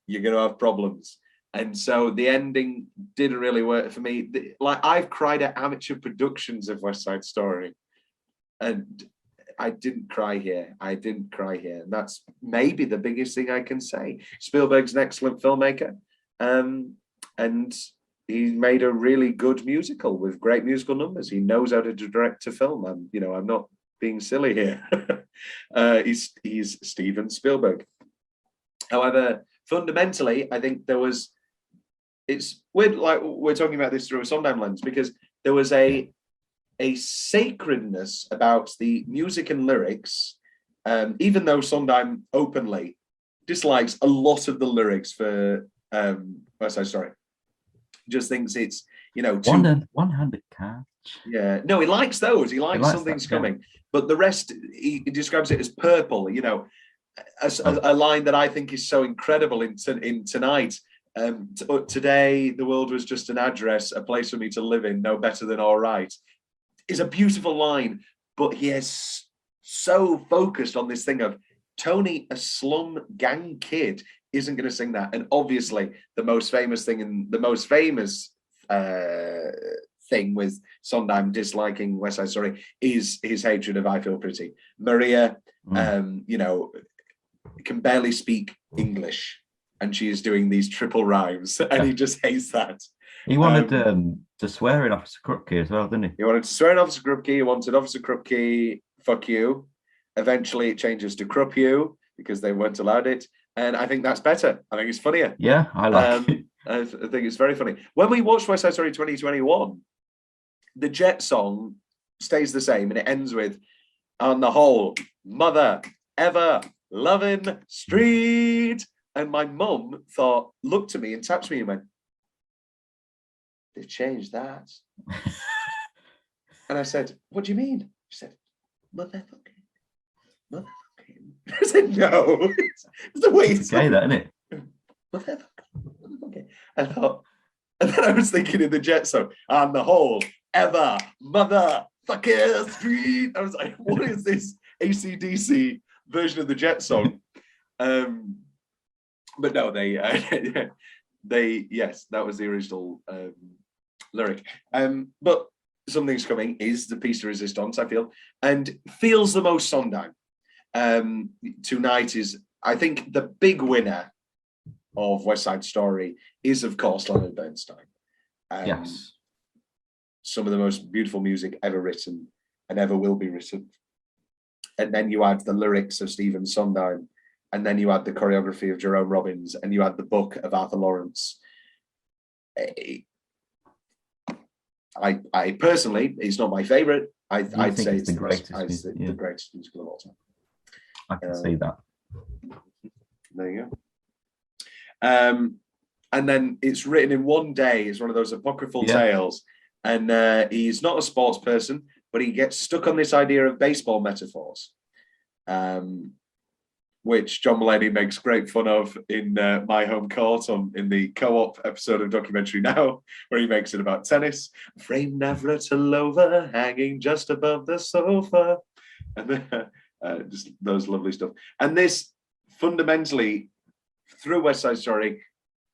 you're going to have problems. And so the ending didn't really work for me. Like, I've cried at amateur productions of West Side Story, and I didn't cry here. I didn't cry here. And that's maybe the biggest thing I can say. Spielberg's an excellent filmmaker. And he made a really good musical with great musical numbers. He knows how to direct a film. I'm not being silly here. He's Steven Spielberg. However, fundamentally, I think it's weird, like we're talking about this through a Sondheim lens, because there was a sacredness about the music and lyrics, even though Sondheim openly dislikes a lot of the lyrics for West Side Story. Just thinks it's, one-handed catch. Yeah, no, he likes those. He likes Something's Coming, but the rest he describes it as purple. A line that I think is so incredible in Tonight. Today the world was just an address, a place for me to live in, no better than all right, is a beautiful line, but he is so focused on this thing of Tony, a slum gang kid, isn't going to sing that. And obviously the most famous thing with Sondheim disliking West Side Story is his hatred of I Feel Pretty. Maria, can barely speak English, and she is doing these triple rhymes, and he just hates that. He wanted to swear in Officer Krupke as well, didn't he? He wanted to swear in Officer Krupke. He wanted Officer Krupke, fuck you. Eventually it changes to Krupp you because they weren't allowed it. And I think that's better. I think it's funnier. Yeah, I like it. I think it's very funny. When we watched West Side Story 2021, the Jet song stays the same, and it ends with, on the whole, mother, ever, loving, street. And my mum looked at me and tapped me and went, they've changed that. And I said, what do you mean? She said, motherfucking. I said, no. It's the way it's okay, that, isn't it? Motherfucking. I thought, and then I was thinking in the Jet song, on the whole, ever, motherfucking street. I was like, what is this AC/DC version of the Jet song? But no, yes, that was the original lyric. But Something's Coming is the piece de resistance, I feel, and feels the most Sondheim. Tonight is, I think, the big winner of West Side Story is, of course, Leonard Bernstein. Yes. Some of the most beautiful music ever written and ever will be written. And then you add the lyrics of Stephen Sondheim, and then you add the choreography of Jerome Robbins, and you add the book of Arthur Lawrence. I personally, it's not my favorite. I'd say it's the greatest musical of all time. I can see that. There you go. And then it's written in one day. It's one of those apocryphal tales. And he's not a sports person, but he gets stuck on this idea of baseball metaphors, which John Mulaney makes great fun of in My Home Court in the co-op episode of Documentary Now, where he makes it about tennis. Framed Navratilova hanging just above the sofa. And then, just those lovely stuff. And this, fundamentally, through West Side Story,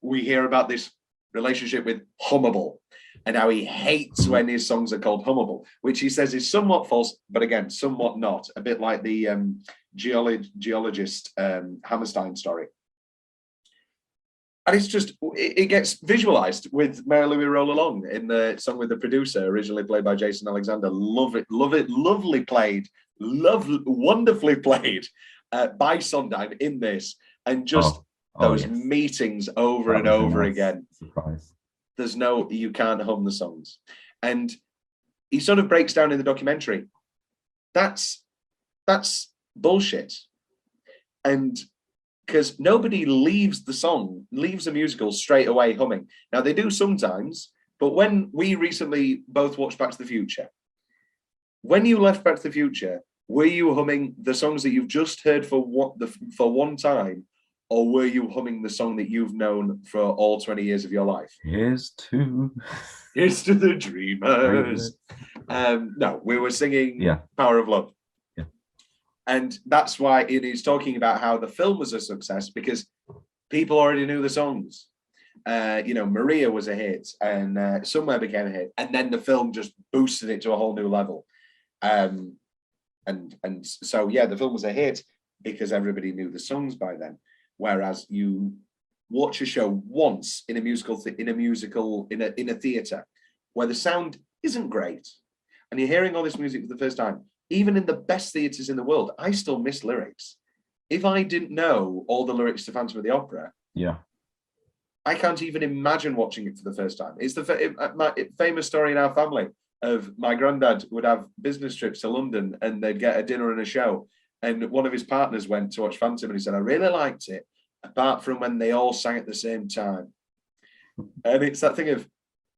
we hear about this relationship with Hummable, and how he hates when his songs are called Hummable, which he says is somewhat false, but again, somewhat not. A bit like the geologist Hammerstein story. And it's just, it gets visualized with Mary Louie Roll Along in the song with the producer, originally played by Jason Alexander. Love it, lovely played, wonderfully played by Sondheim in this. And just those meetings over and over again. Surprise. You can't hum the songs. And he sort of breaks down in the documentary. That's bullshit. And because nobody leaves a musical straight away humming. Now, they do sometimes, but when we recently both watched Back to the Future, when you left Back to the Future, were you humming the songs that you've just heard for one time, or were you humming the song that you've known for all 20 years of your life? Here's to the dreamers. No, we were singing Power of Love. Yeah. And that's why it is talking about how the film was a success, because people already knew the songs. Maria was a hit, and Somewhere became a hit, and then the film just boosted it to a whole new level. So the film was a hit because everybody knew the songs by then. Whereas you watch a show once in a theatre where the sound isn't great, and you're hearing all this music for the first time, even in the best theatres in the world, I still miss lyrics. If I didn't know all the lyrics to Phantom of the Opera, I can't even imagine watching it for the first time. It's my famous story in our family of my granddad would have business trips to London, and they'd get a dinner and a show. And one of his partners went to watch Phantom, and he said, I really liked it, apart from when they all sang at the same time. And it's that thing of,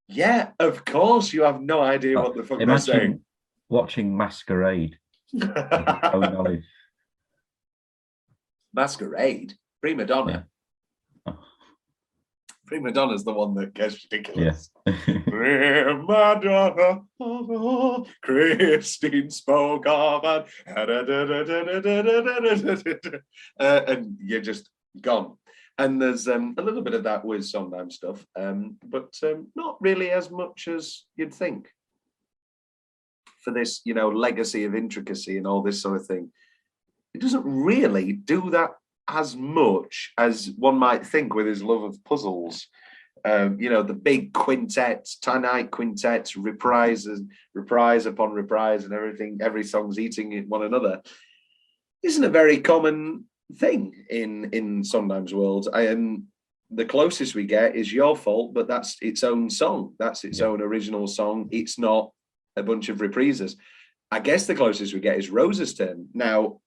yeah, of course you have no idea what the fuck they're saying. Watching Masquerade. Knowledge. Masquerade? Prima Donna. Yeah. Prima Donna's the one that gets ridiculous. Yeah. Prima Donna, Christine spoke of, and you're just gone. And there's a little bit of that with Sondheim stuff, but not really as much as you'd think. For this, legacy of intricacy and all this sort of thing, it doesn't really do that as much as one might think with his love of puzzles. The big quintets, tie-night quintets, reprise upon reprise, and everything, every song's eating one another, isn't a very common thing in Sondheim's world. The closest we get is Your Fault, but that's its own song. That's its own original song. It's not a bunch of reprises. I guess the closest we get is Rose's Turn. Now,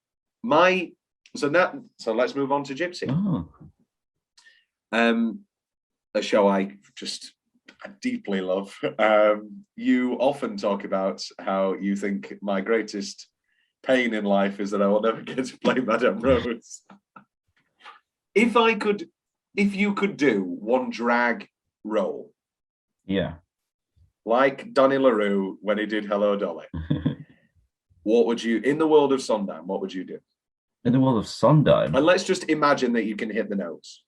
so let's move on to Gypsy. A show I deeply love. You often talk about how you think my greatest pain in life is that I will never get to play Madame Rose. If you could do one drag role, like Donny LaRue when he did Hello Dolly, what would you, in the world of Sondheim, what would you do? In the world of Sondheim? And let's just imagine that you can hit the notes.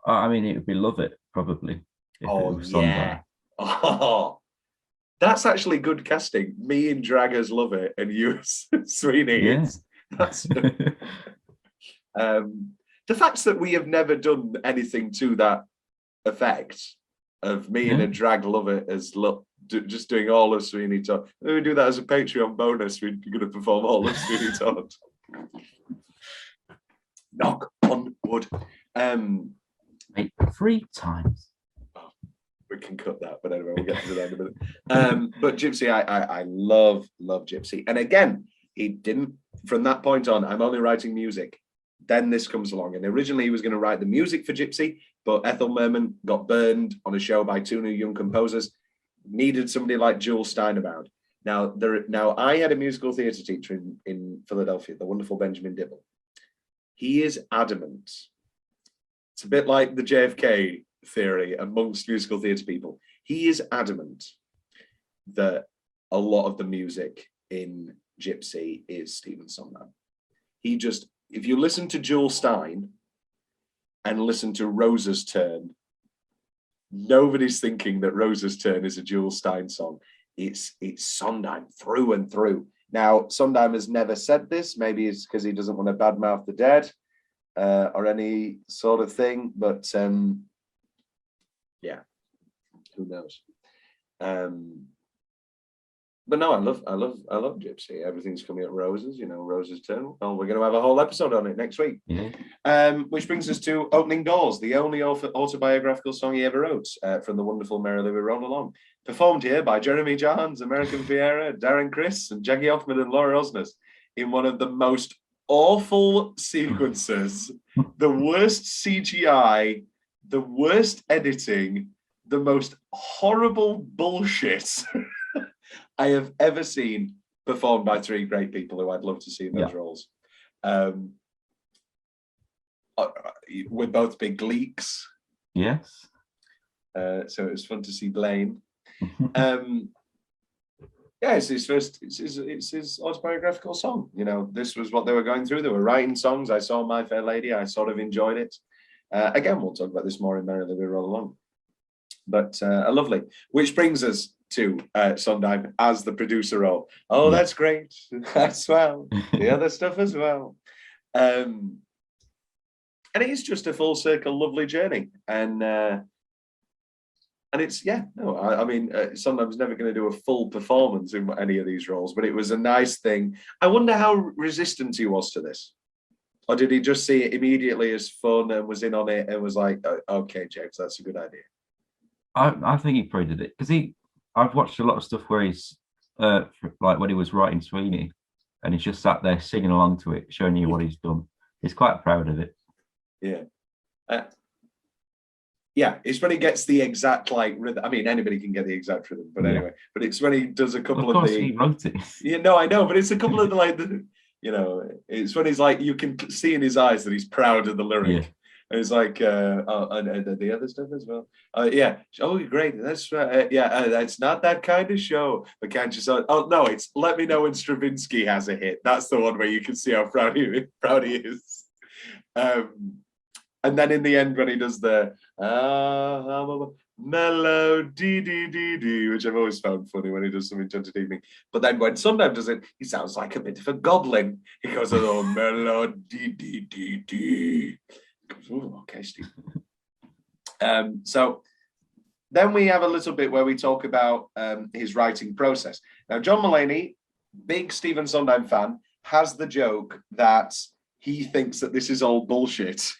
I mean, it would be Love It, probably. Oh, that's actually good casting. Me and drag as Love It, and you as Sweeney. Yeah. That's the fact that we have never done anything to that effect of me in a drag Love It as just doing all of Sweeney Todd. We do that as a Patreon bonus. We're going to perform all of Sweeney Todd. Knock on wood. 3 times. We can cut that, but anyway, we'll get to that in a minute. But Gypsy, I love Gypsy. And again, he didn't, from that point on, I'm only writing music. Then this comes along. And originally he was going to write the music for Gypsy, but Ethel Merman got burned on a show by 2 new young composers, needed somebody like Jules Stein about. Now I had a musical theatre teacher in Philadelphia, the wonderful Benjamin Dibble. He is adamant. It's a bit like the JFK theory amongst musical theatre people. He is adamant that a lot of the music in Gypsy is Stephen Sondheim. If you listen to Jules Stein and listen to Rose's Turn, nobody's thinking that Rose's Turn is a Jules Stein song. It's Sondheim through and through. Now, Sondheim has never said this. Maybe it's because he doesn't want to badmouth the dead or any sort of thing. But yeah, who knows? But no, I love Gypsy. Everything's coming up Roses, Rose's Turn. Well, we're going to have a whole episode on it next week. Which brings us to Opening Doors, the only autobiographical song he ever wrote, from the wonderful Merrily We Roll Along. Performed here by Jeremy Johns, American Fiera, Darren Criss, and Jackie Hoffman and Laura Osnes in one of the most awful sequences, the worst CGI, the worst editing, the most horrible bullshit I have ever seen performed by three great people who I'd love to see in those roles. We're both big leaks. Yes. So it was fun to see Blaine. Yeah, it's his autobiographical song. You know, this was what they were going through. They were writing songs. I saw My Fair Lady. I sort of enjoyed it. Again, we'll talk about this more in Merrily We Roll Along. But lovely. Which brings us to Sondheim as the producer role. Oh, that's great. That's well. The other stuff as well. And it's just a full circle, lovely journey. And it's, I mean, Sondheim's never going to do a full performance in any of these roles, but it was a nice thing. I wonder how resistant he was to this. Or did he just see it immediately as fun and was in on it and was like, okay, James, that's a good idea? I think he probably did it because I've watched a lot of stuff where he's like when he was writing Sweeney and he's just sat there singing along to it, showing you what he's done. He's quite proud of it. Yeah. Yeah, it's when he gets the exact like rhythm. I mean, anybody can get the exact rhythm, but anyway. But it's when he does a couple of the. He wrote it. Yeah, no, I know, but it's a couple of the it's when he's like, you can see in his eyes that he's proud of the lyric. Yeah. And it's like, and the other stuff as well. Yeah. Oh, great. That's right. It's not that kind of show. But can't you say? Oh no, it's Let Me Know When Stravinsky Has a Hit. That's the one where you can see how proud he is. And then in the end, when he does the melody, which I've always found funny when he does some Enchanted Evening. But then when Sondheim does it, he sounds like a bit of a goblin. He goes, oh, melody. Oh, okay, Steve. So then we have a little bit where we talk about his writing process. Now, John Mulaney, big Stephen Sondheim fan, has the joke that he thinks that this is all bullshit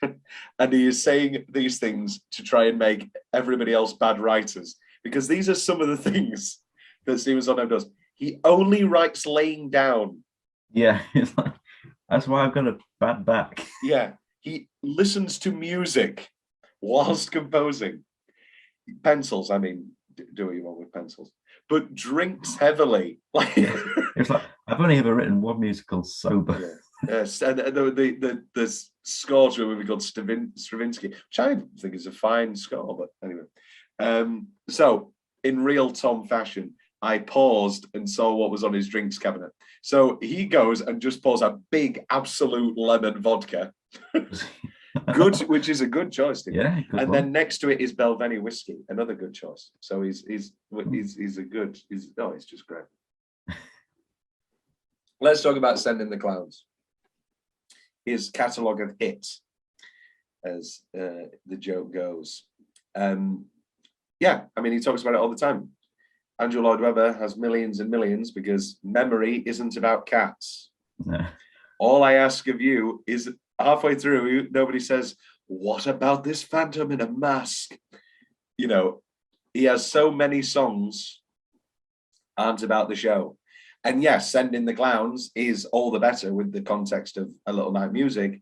and he is saying these things to try and make everybody else bad writers, because these are some of the things that Stephen Sondheim does. He only writes laying down. Yeah, it's like, that's why I've got a bad back. Yeah, he listens to music whilst composing. Pencils, I mean, do what you want with pencils, but drinks heavily. It's like, I've only ever written one musical sober. Yeah. Yes, and the scores were a movie called Stravinsky, which I think is a fine score, but anyway. So in real Tom fashion, I paused and saw what was on his drinks cabinet. So he goes and just pours a big absolute lemon vodka. Good, which is a good choice. Yeah, good and one. then next to it is Belveni whiskey, another good choice. So he's just great. Let's talk about Sending the Clowns. His catalogue of hits, as the joke goes. Yeah, I mean, he talks about it all the time. Andrew Lloyd Webber has millions and millions because memory isn't about cats. No. All I ask of you is halfway through, nobody says, what about this phantom in a mask? You know, he has so many songs aren't about the show. And yes, Sending the Clowns is all the better with the context of A Little Night Music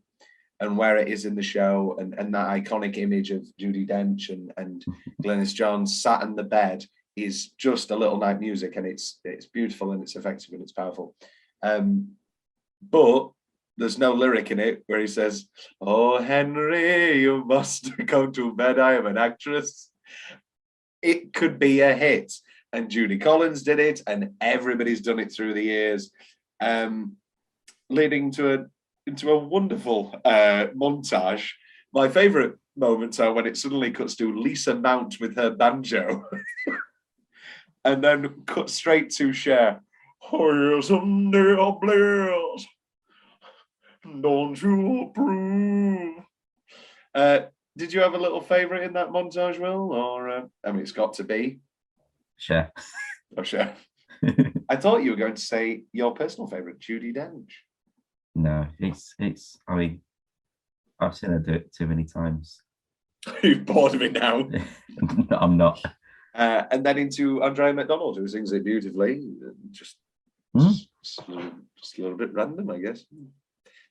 and where it is in the show, and that iconic image of Judi Dench and Glynis Johns sat in the bed is just A Little Night Music, and it's beautiful and it's effective and it's powerful. But there's no lyric in it where he says, oh, Henry, you must go to bed, I am an actress. It could be a hit. And Judy Collins did it, and everybody's done it through the years, leading into a wonderful montage. My favourite moments are when it suddenly cuts to Lisa Mount with her banjo, and then cut straight to Cher. Oh, yes, under your bliss, don't you approve? Did you have a little favourite in that montage, Will? Or I mean, it's got to be. Cher. Oh, Cher. I thought you were going to say your personal favourite, Judi Dench. No, it's. I mean, I've seen her do it too many times. You've bored of it now. No, I'm not. And then into Andrea McDonald, who sings it beautifully. Just a little bit random, I guess.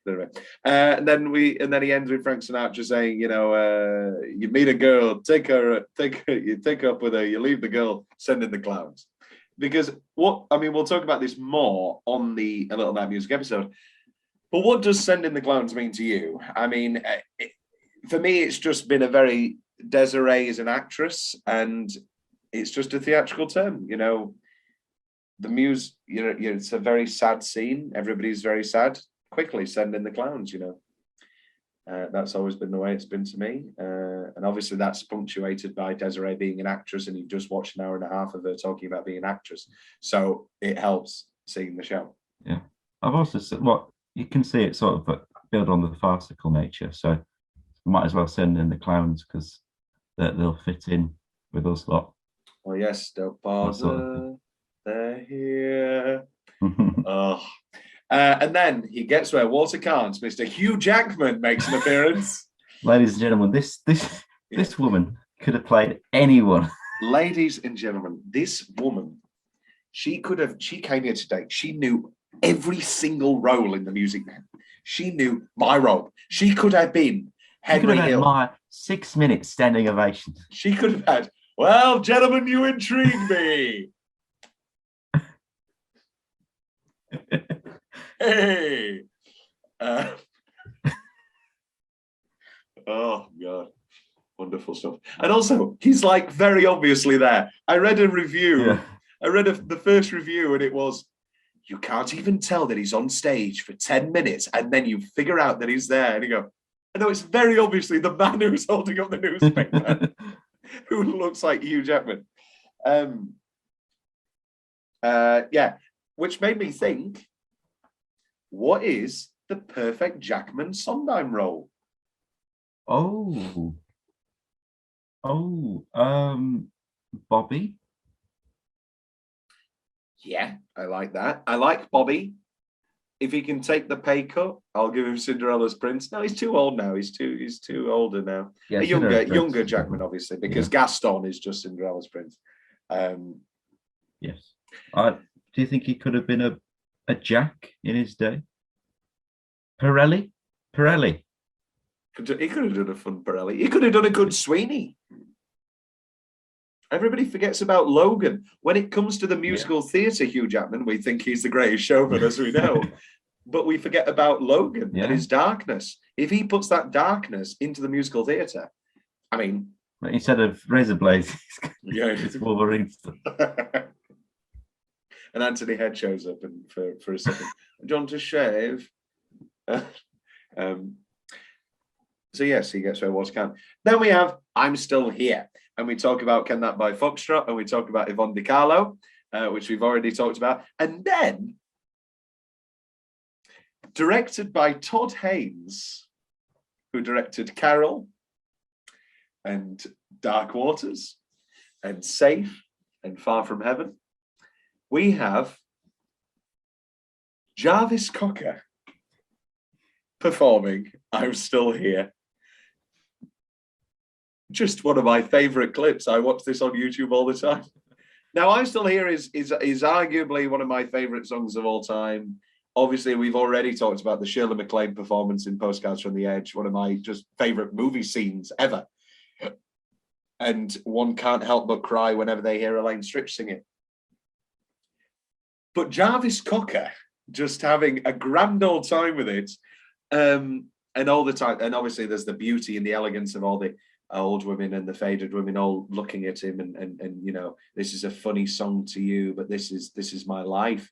And then he ends with Frank Sinatra saying, you meet a girl, you take up with her, you leave the girl, send in the clowns. Because we'll talk about this more on the A Little Night Music episode. But what does send in the clowns mean to you? I mean, for me, it's just been a very Desiree is an actress, and it's just a theatrical term. The muse, it's a very sad scene. Everybody's very sad. Quickly send in the clowns. That's always been the way it's been to me. And obviously that's punctuated by Desiree being an actress, and you've just watched an hour and a half of her talking about being an actress. So it helps seeing the show. Yeah. I've also said, you can see it sort of build on the farcical nature. So might as well send in the clowns because they'll fit in with us lot. Oh yes, don't bother. They're here. Oh. And then he gets where Walter can't. Mr. Hugh Jackman makes an appearance. Ladies and gentlemen, this woman could have played anyone. Ladies and gentlemen, this woman, she came here today. She knew every single role in the Music Man. She knew my role. She could have been Henry Hill. My 6 minute standing ovation. She could have had, well, gentlemen, you intrigue me. Hey. Oh, God. Wonderful stuff. And also, he's like very obviously there. I read a review. Yeah. I read the first review, and it was, you can't even tell that he's on stage for 10 minutes, and then you figure out that he's there. And you go, I know it's very obviously the man who's holding up the newspaper, who looks like Hugh Jackman. Yeah, which made me think, what is the perfect Jackman Sondheim role? Bobby. Yeah, I like that. I like Bobby. If he can take the pay cut, I'll give him Cinderella's Prince. No, he's too old now. He's too older now. Yeah, a younger Jackman, obviously, because Gaston is just Cinderella's Prince. Yes. Do you think he could have been a Jack in his day? Pirelli. He could have done a fun Pirelli. He could have done a good Sweeney. Everybody forgets about Logan. When it comes to the musical theatre, Hugh Jackman, we think he's the greatest showman, as we know. But we forget about Logan and his darkness. If he puts that darkness into the musical theatre, I mean... Instead of razor blades, it's Wolverine. And Anthony Head shows up for a second. Do you want to shave? So yes, he gets where was can. Then we have I'm Still Here. And we talk about Can That Buy Foxtrot, and we talk about Yvonne Di Carlo, which we've already talked about. And then, directed by Todd Haynes, who directed Carol and Dark Waters and Safe and Far From Heaven, we have Jarvis Cocker performing I'm Still Here. Just one of my favorite clips. I watch this on YouTube all the time. Now, I'm Still Here is arguably one of my favorite songs of all time. Obviously, we've already talked about the Shirley MacLaine performance in Postcards from the Edge, one of my just favorite movie scenes ever. And one can't help but cry whenever they hear Elaine Stritch sing it. But Jarvis Cocker just having a grand old time with it, and all the time. And obviously, there's the beauty and the elegance of all the old women and the faded women all looking at him and this is a funny song to you, but this is my life.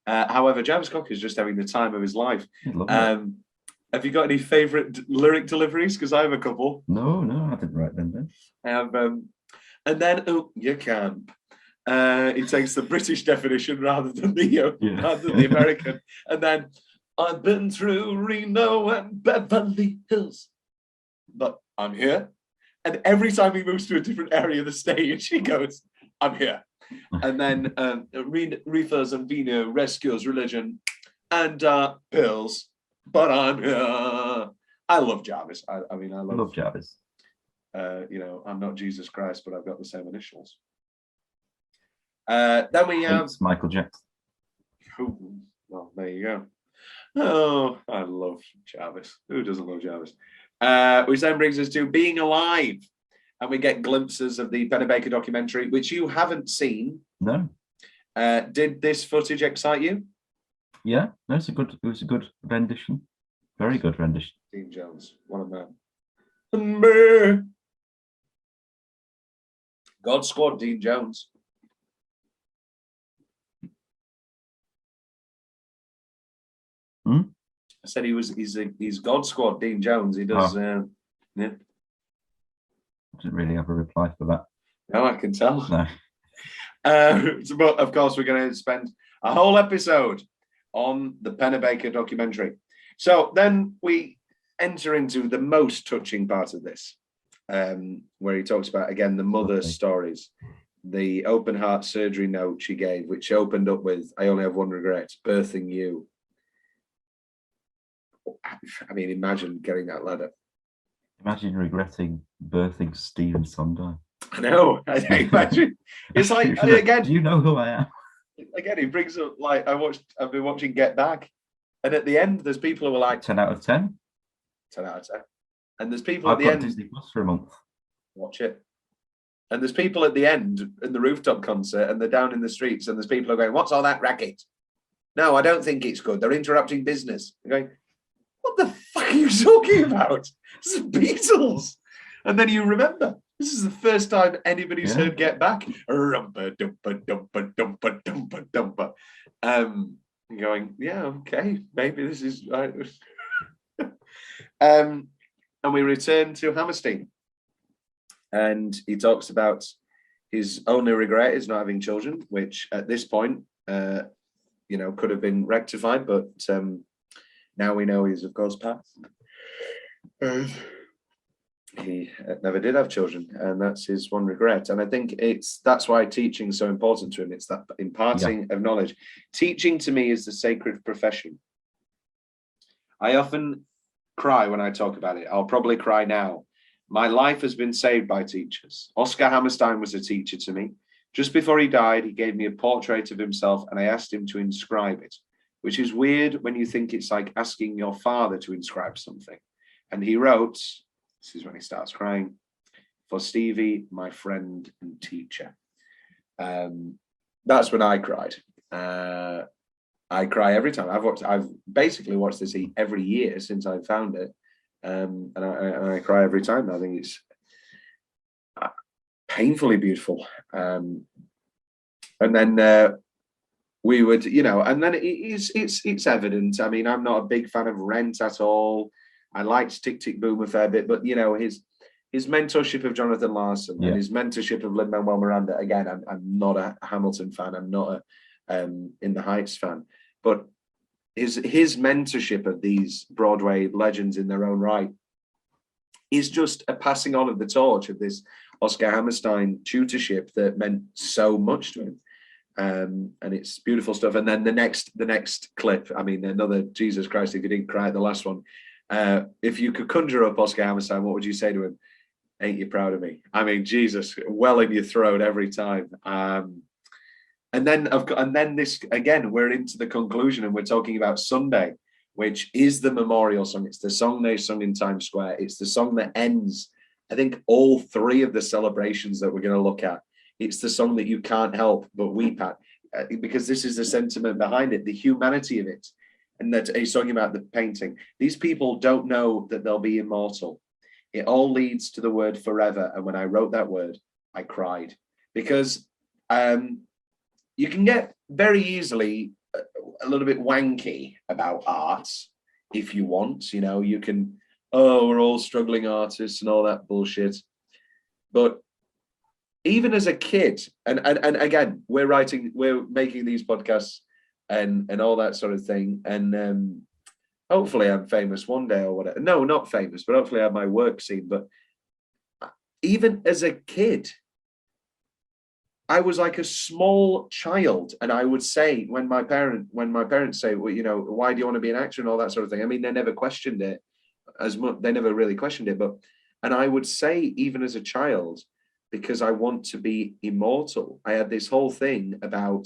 However, Jarvis Cocker is just having the time of his life. Have you got any favorite lyric deliveries? Because I have a couple. No, I didn't write them down. I have and then you camp. He takes the British definition rather than the American. And then I've been through Reno and Beverly Hills, but I'm here. And every time he moves to a different area of the stage, he goes, I'm here. And then reefers and vino rescues religion and pills, but I'm here. I love Jarvis. I love Jarvis. I'm not Jesus Christ, but I've got the same initials. Then we have Michael Jackson. Well, there you go. Oh, I love Jarvis. Who doesn't love Jarvis? Which then brings us to Being Alive. And we get glimpses of the Pennebaker documentary, which you haven't seen. No. Did this footage excite you? Yeah, no, it was a good rendition. Very good rendition. Dean Jones, one of them. God Squad, Dean Jones. I said he's God Squad, Dean Jones. He does. Yeah. I didn't really have a reply for that. No, I can tell. No. But of course, we're going to spend a whole episode on the Pennebaker documentary. So then we enter into the most touching part of this, where he talks about, again, the mother's stories, the open heart surgery note she gave, which opened up with, "I only have one regret, birthing you." I mean, imagine getting that letter. Imagine regretting birthing Stephen Sondheim. I know. I imagine. It's like, again. Do you know who I am? Again, he brings up, like, I've been watching Get Back, and at the end, there's people who are like 10 out of 10. 10 out of 10. And there's people I've at the got end. Disney Plus for a month. Watch it. And there's people at the end in the rooftop concert, and they're down in the streets, and there's people who are going, "What's all that racket?" "No, I don't think it's good. They're interrupting business." They're going, "What the fuck are you talking about? This is Beatles." And then you remember, this is the first time anybody's heard Get Back. Rumpa, dumpa, dumpa, dumpa, dumpa, dumpa. Going, yeah, okay, maybe this is right. And we return to Hammerstein. And he talks about his only regret is not having children, which at this point, could have been rectified, but now we know he's, of course, passed. He never did have children, and that's his one regret. And I think that's why teaching is so important to him. It's that imparting of knowledge. Teaching to me is the sacred profession. I often cry when I talk about it. I'll probably cry now. My life has been saved by teachers. Oscar Hammerstein was a teacher to me. Just before he died, he gave me a portrait of himself, and I asked him to inscribe it, which is weird when you think it's like asking your father to inscribe something. And he wrote, this is when he starts crying, "For Stevie, my friend and teacher." That's when I cried. I cry every time. I've basically watched this every year since I found it. And I cry every time. I think it's painfully beautiful. And then we would, and then it's evident. I mean, I'm not a big fan of Rent at all. I liked Tick Tick Boom a fair bit, but his mentorship of Jonathan Larson and his mentorship of Lin-Manuel Miranda. Again, I'm not a Hamilton fan. I'm not a In the Heights fan, but his mentorship of these Broadway legends in their own right is just a passing on of the torch of this Oscar Hammerstein tutorship that meant so much to him. And it's beautiful stuff. And then the next clip, I mean, another Jesus Christ, if you didn't cry at the last one. If you could conjure up Oscar Hammerstein, what would you say to him? "Ain't you proud of me?" I mean, Jesus, well in your throat every time. And then this again, we're into the conclusion, and we're talking about Sunday, which is the memorial song. It's the song they sung in Times Square. It's the song that ends, I think, all three of the celebrations that we're going to look at. It's the song that you can't help but weep at, because this is the sentiment behind it, the humanity of it. And that he's talking about the painting. These people don't know that they'll be immortal. It all leads to the word forever. And when I wrote that word, I cried, because you can get very easily a little bit wanky about art if you want. You can, we're all struggling artists and all that bullshit. But even as a kid, and again, we're making these podcasts and all that sort of thing. And hopefully I'm famous one day or whatever. No, not famous, but hopefully I have my work seen. But even as a kid, I was like a small child, and I would say when my parents say, "Well, why do you want to be an actor?" and all that sort of thing. I mean, they never questioned it as much. They never really questioned it, and I would say, even as a child, because I want to be immortal. I had this whole thing about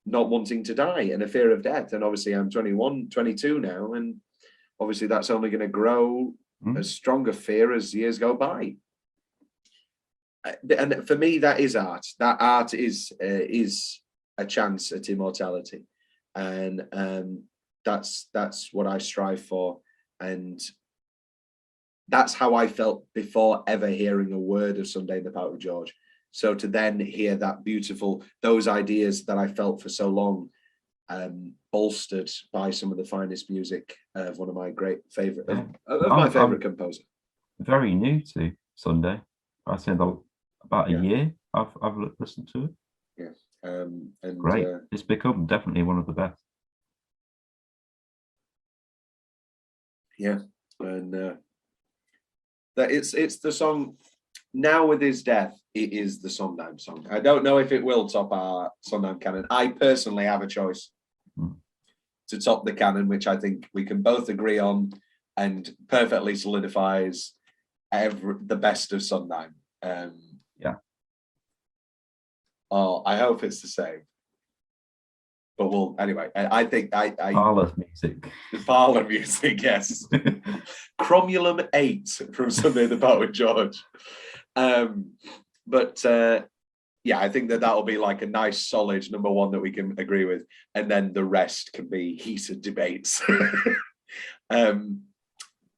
not wanting to die and a fear of death. And obviously I'm 21, 22 now, and obviously that's only going to grow a stronger fear as years go by. And for me, that is art. That art is a chance at immortality, and that's what I strive for, and that's how I felt before ever hearing a word of Sunday in the Park with George. So to then hear that beautiful, those ideas that I felt for so long, bolstered by some of the finest music of one of my great favorite, my favorite composer. Very new to Sunday. I said about a year I've listened to it. Yeah, and great. It's become definitely one of the best. Yeah, and that it's the song. Now with his death, it is the Sondheim song. I don't know if it will top our Sondheim canon. I personally have a choice to top the canon, which I think we can both agree on, and perfectly solidifies the best of Sondheim. Yeah. Oh, I hope it's the same. But we'll anyway. I think parlour music. Parlour music, yes. Cromulum 8 from Sunday in the Park with George. But yeah, I think that'll be like a nice solid number one that we can agree with, and then the rest can be heated debates.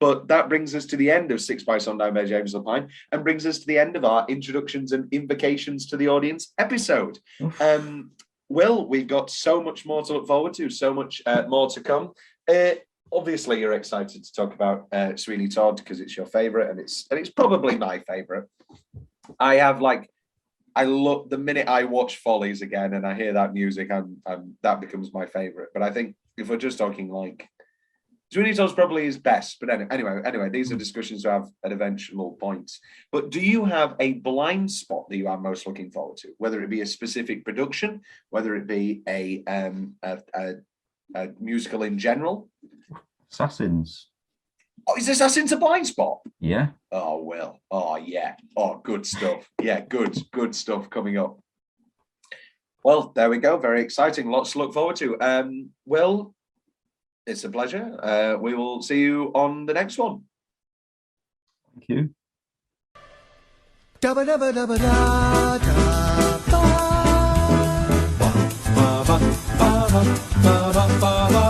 But that brings us to the end of 6 by Sondheim by James Lapine, and brings us to the end of our introductions and invocations to the audience episode. Will, we've got so much more to look forward to, so much more to come. Obviously, you're excited to talk about Sweeney Todd because it's your favourite, and it's probably my favourite. I look the minute I watch Follies again and I hear that music, that becomes my favourite. But I think if we're just talking like Sweeney Todd's probably his best, but anyway, these are discussions to have at eventual points. But do you have a blind spot that you are most looking forward to, whether it be a specific production, whether it be a musical in general? Assassins. Oh, is Assassins a blind spot? Yeah. Oh, well. Oh, yeah. Oh, good stuff. Yeah, good stuff coming up. Well, there we go. Very exciting. Lots to look forward to. Will, it's a pleasure. We will see you on the next one. Thank you. Da ba da ba da ba da da ba ba ba ba ba ba ba ba.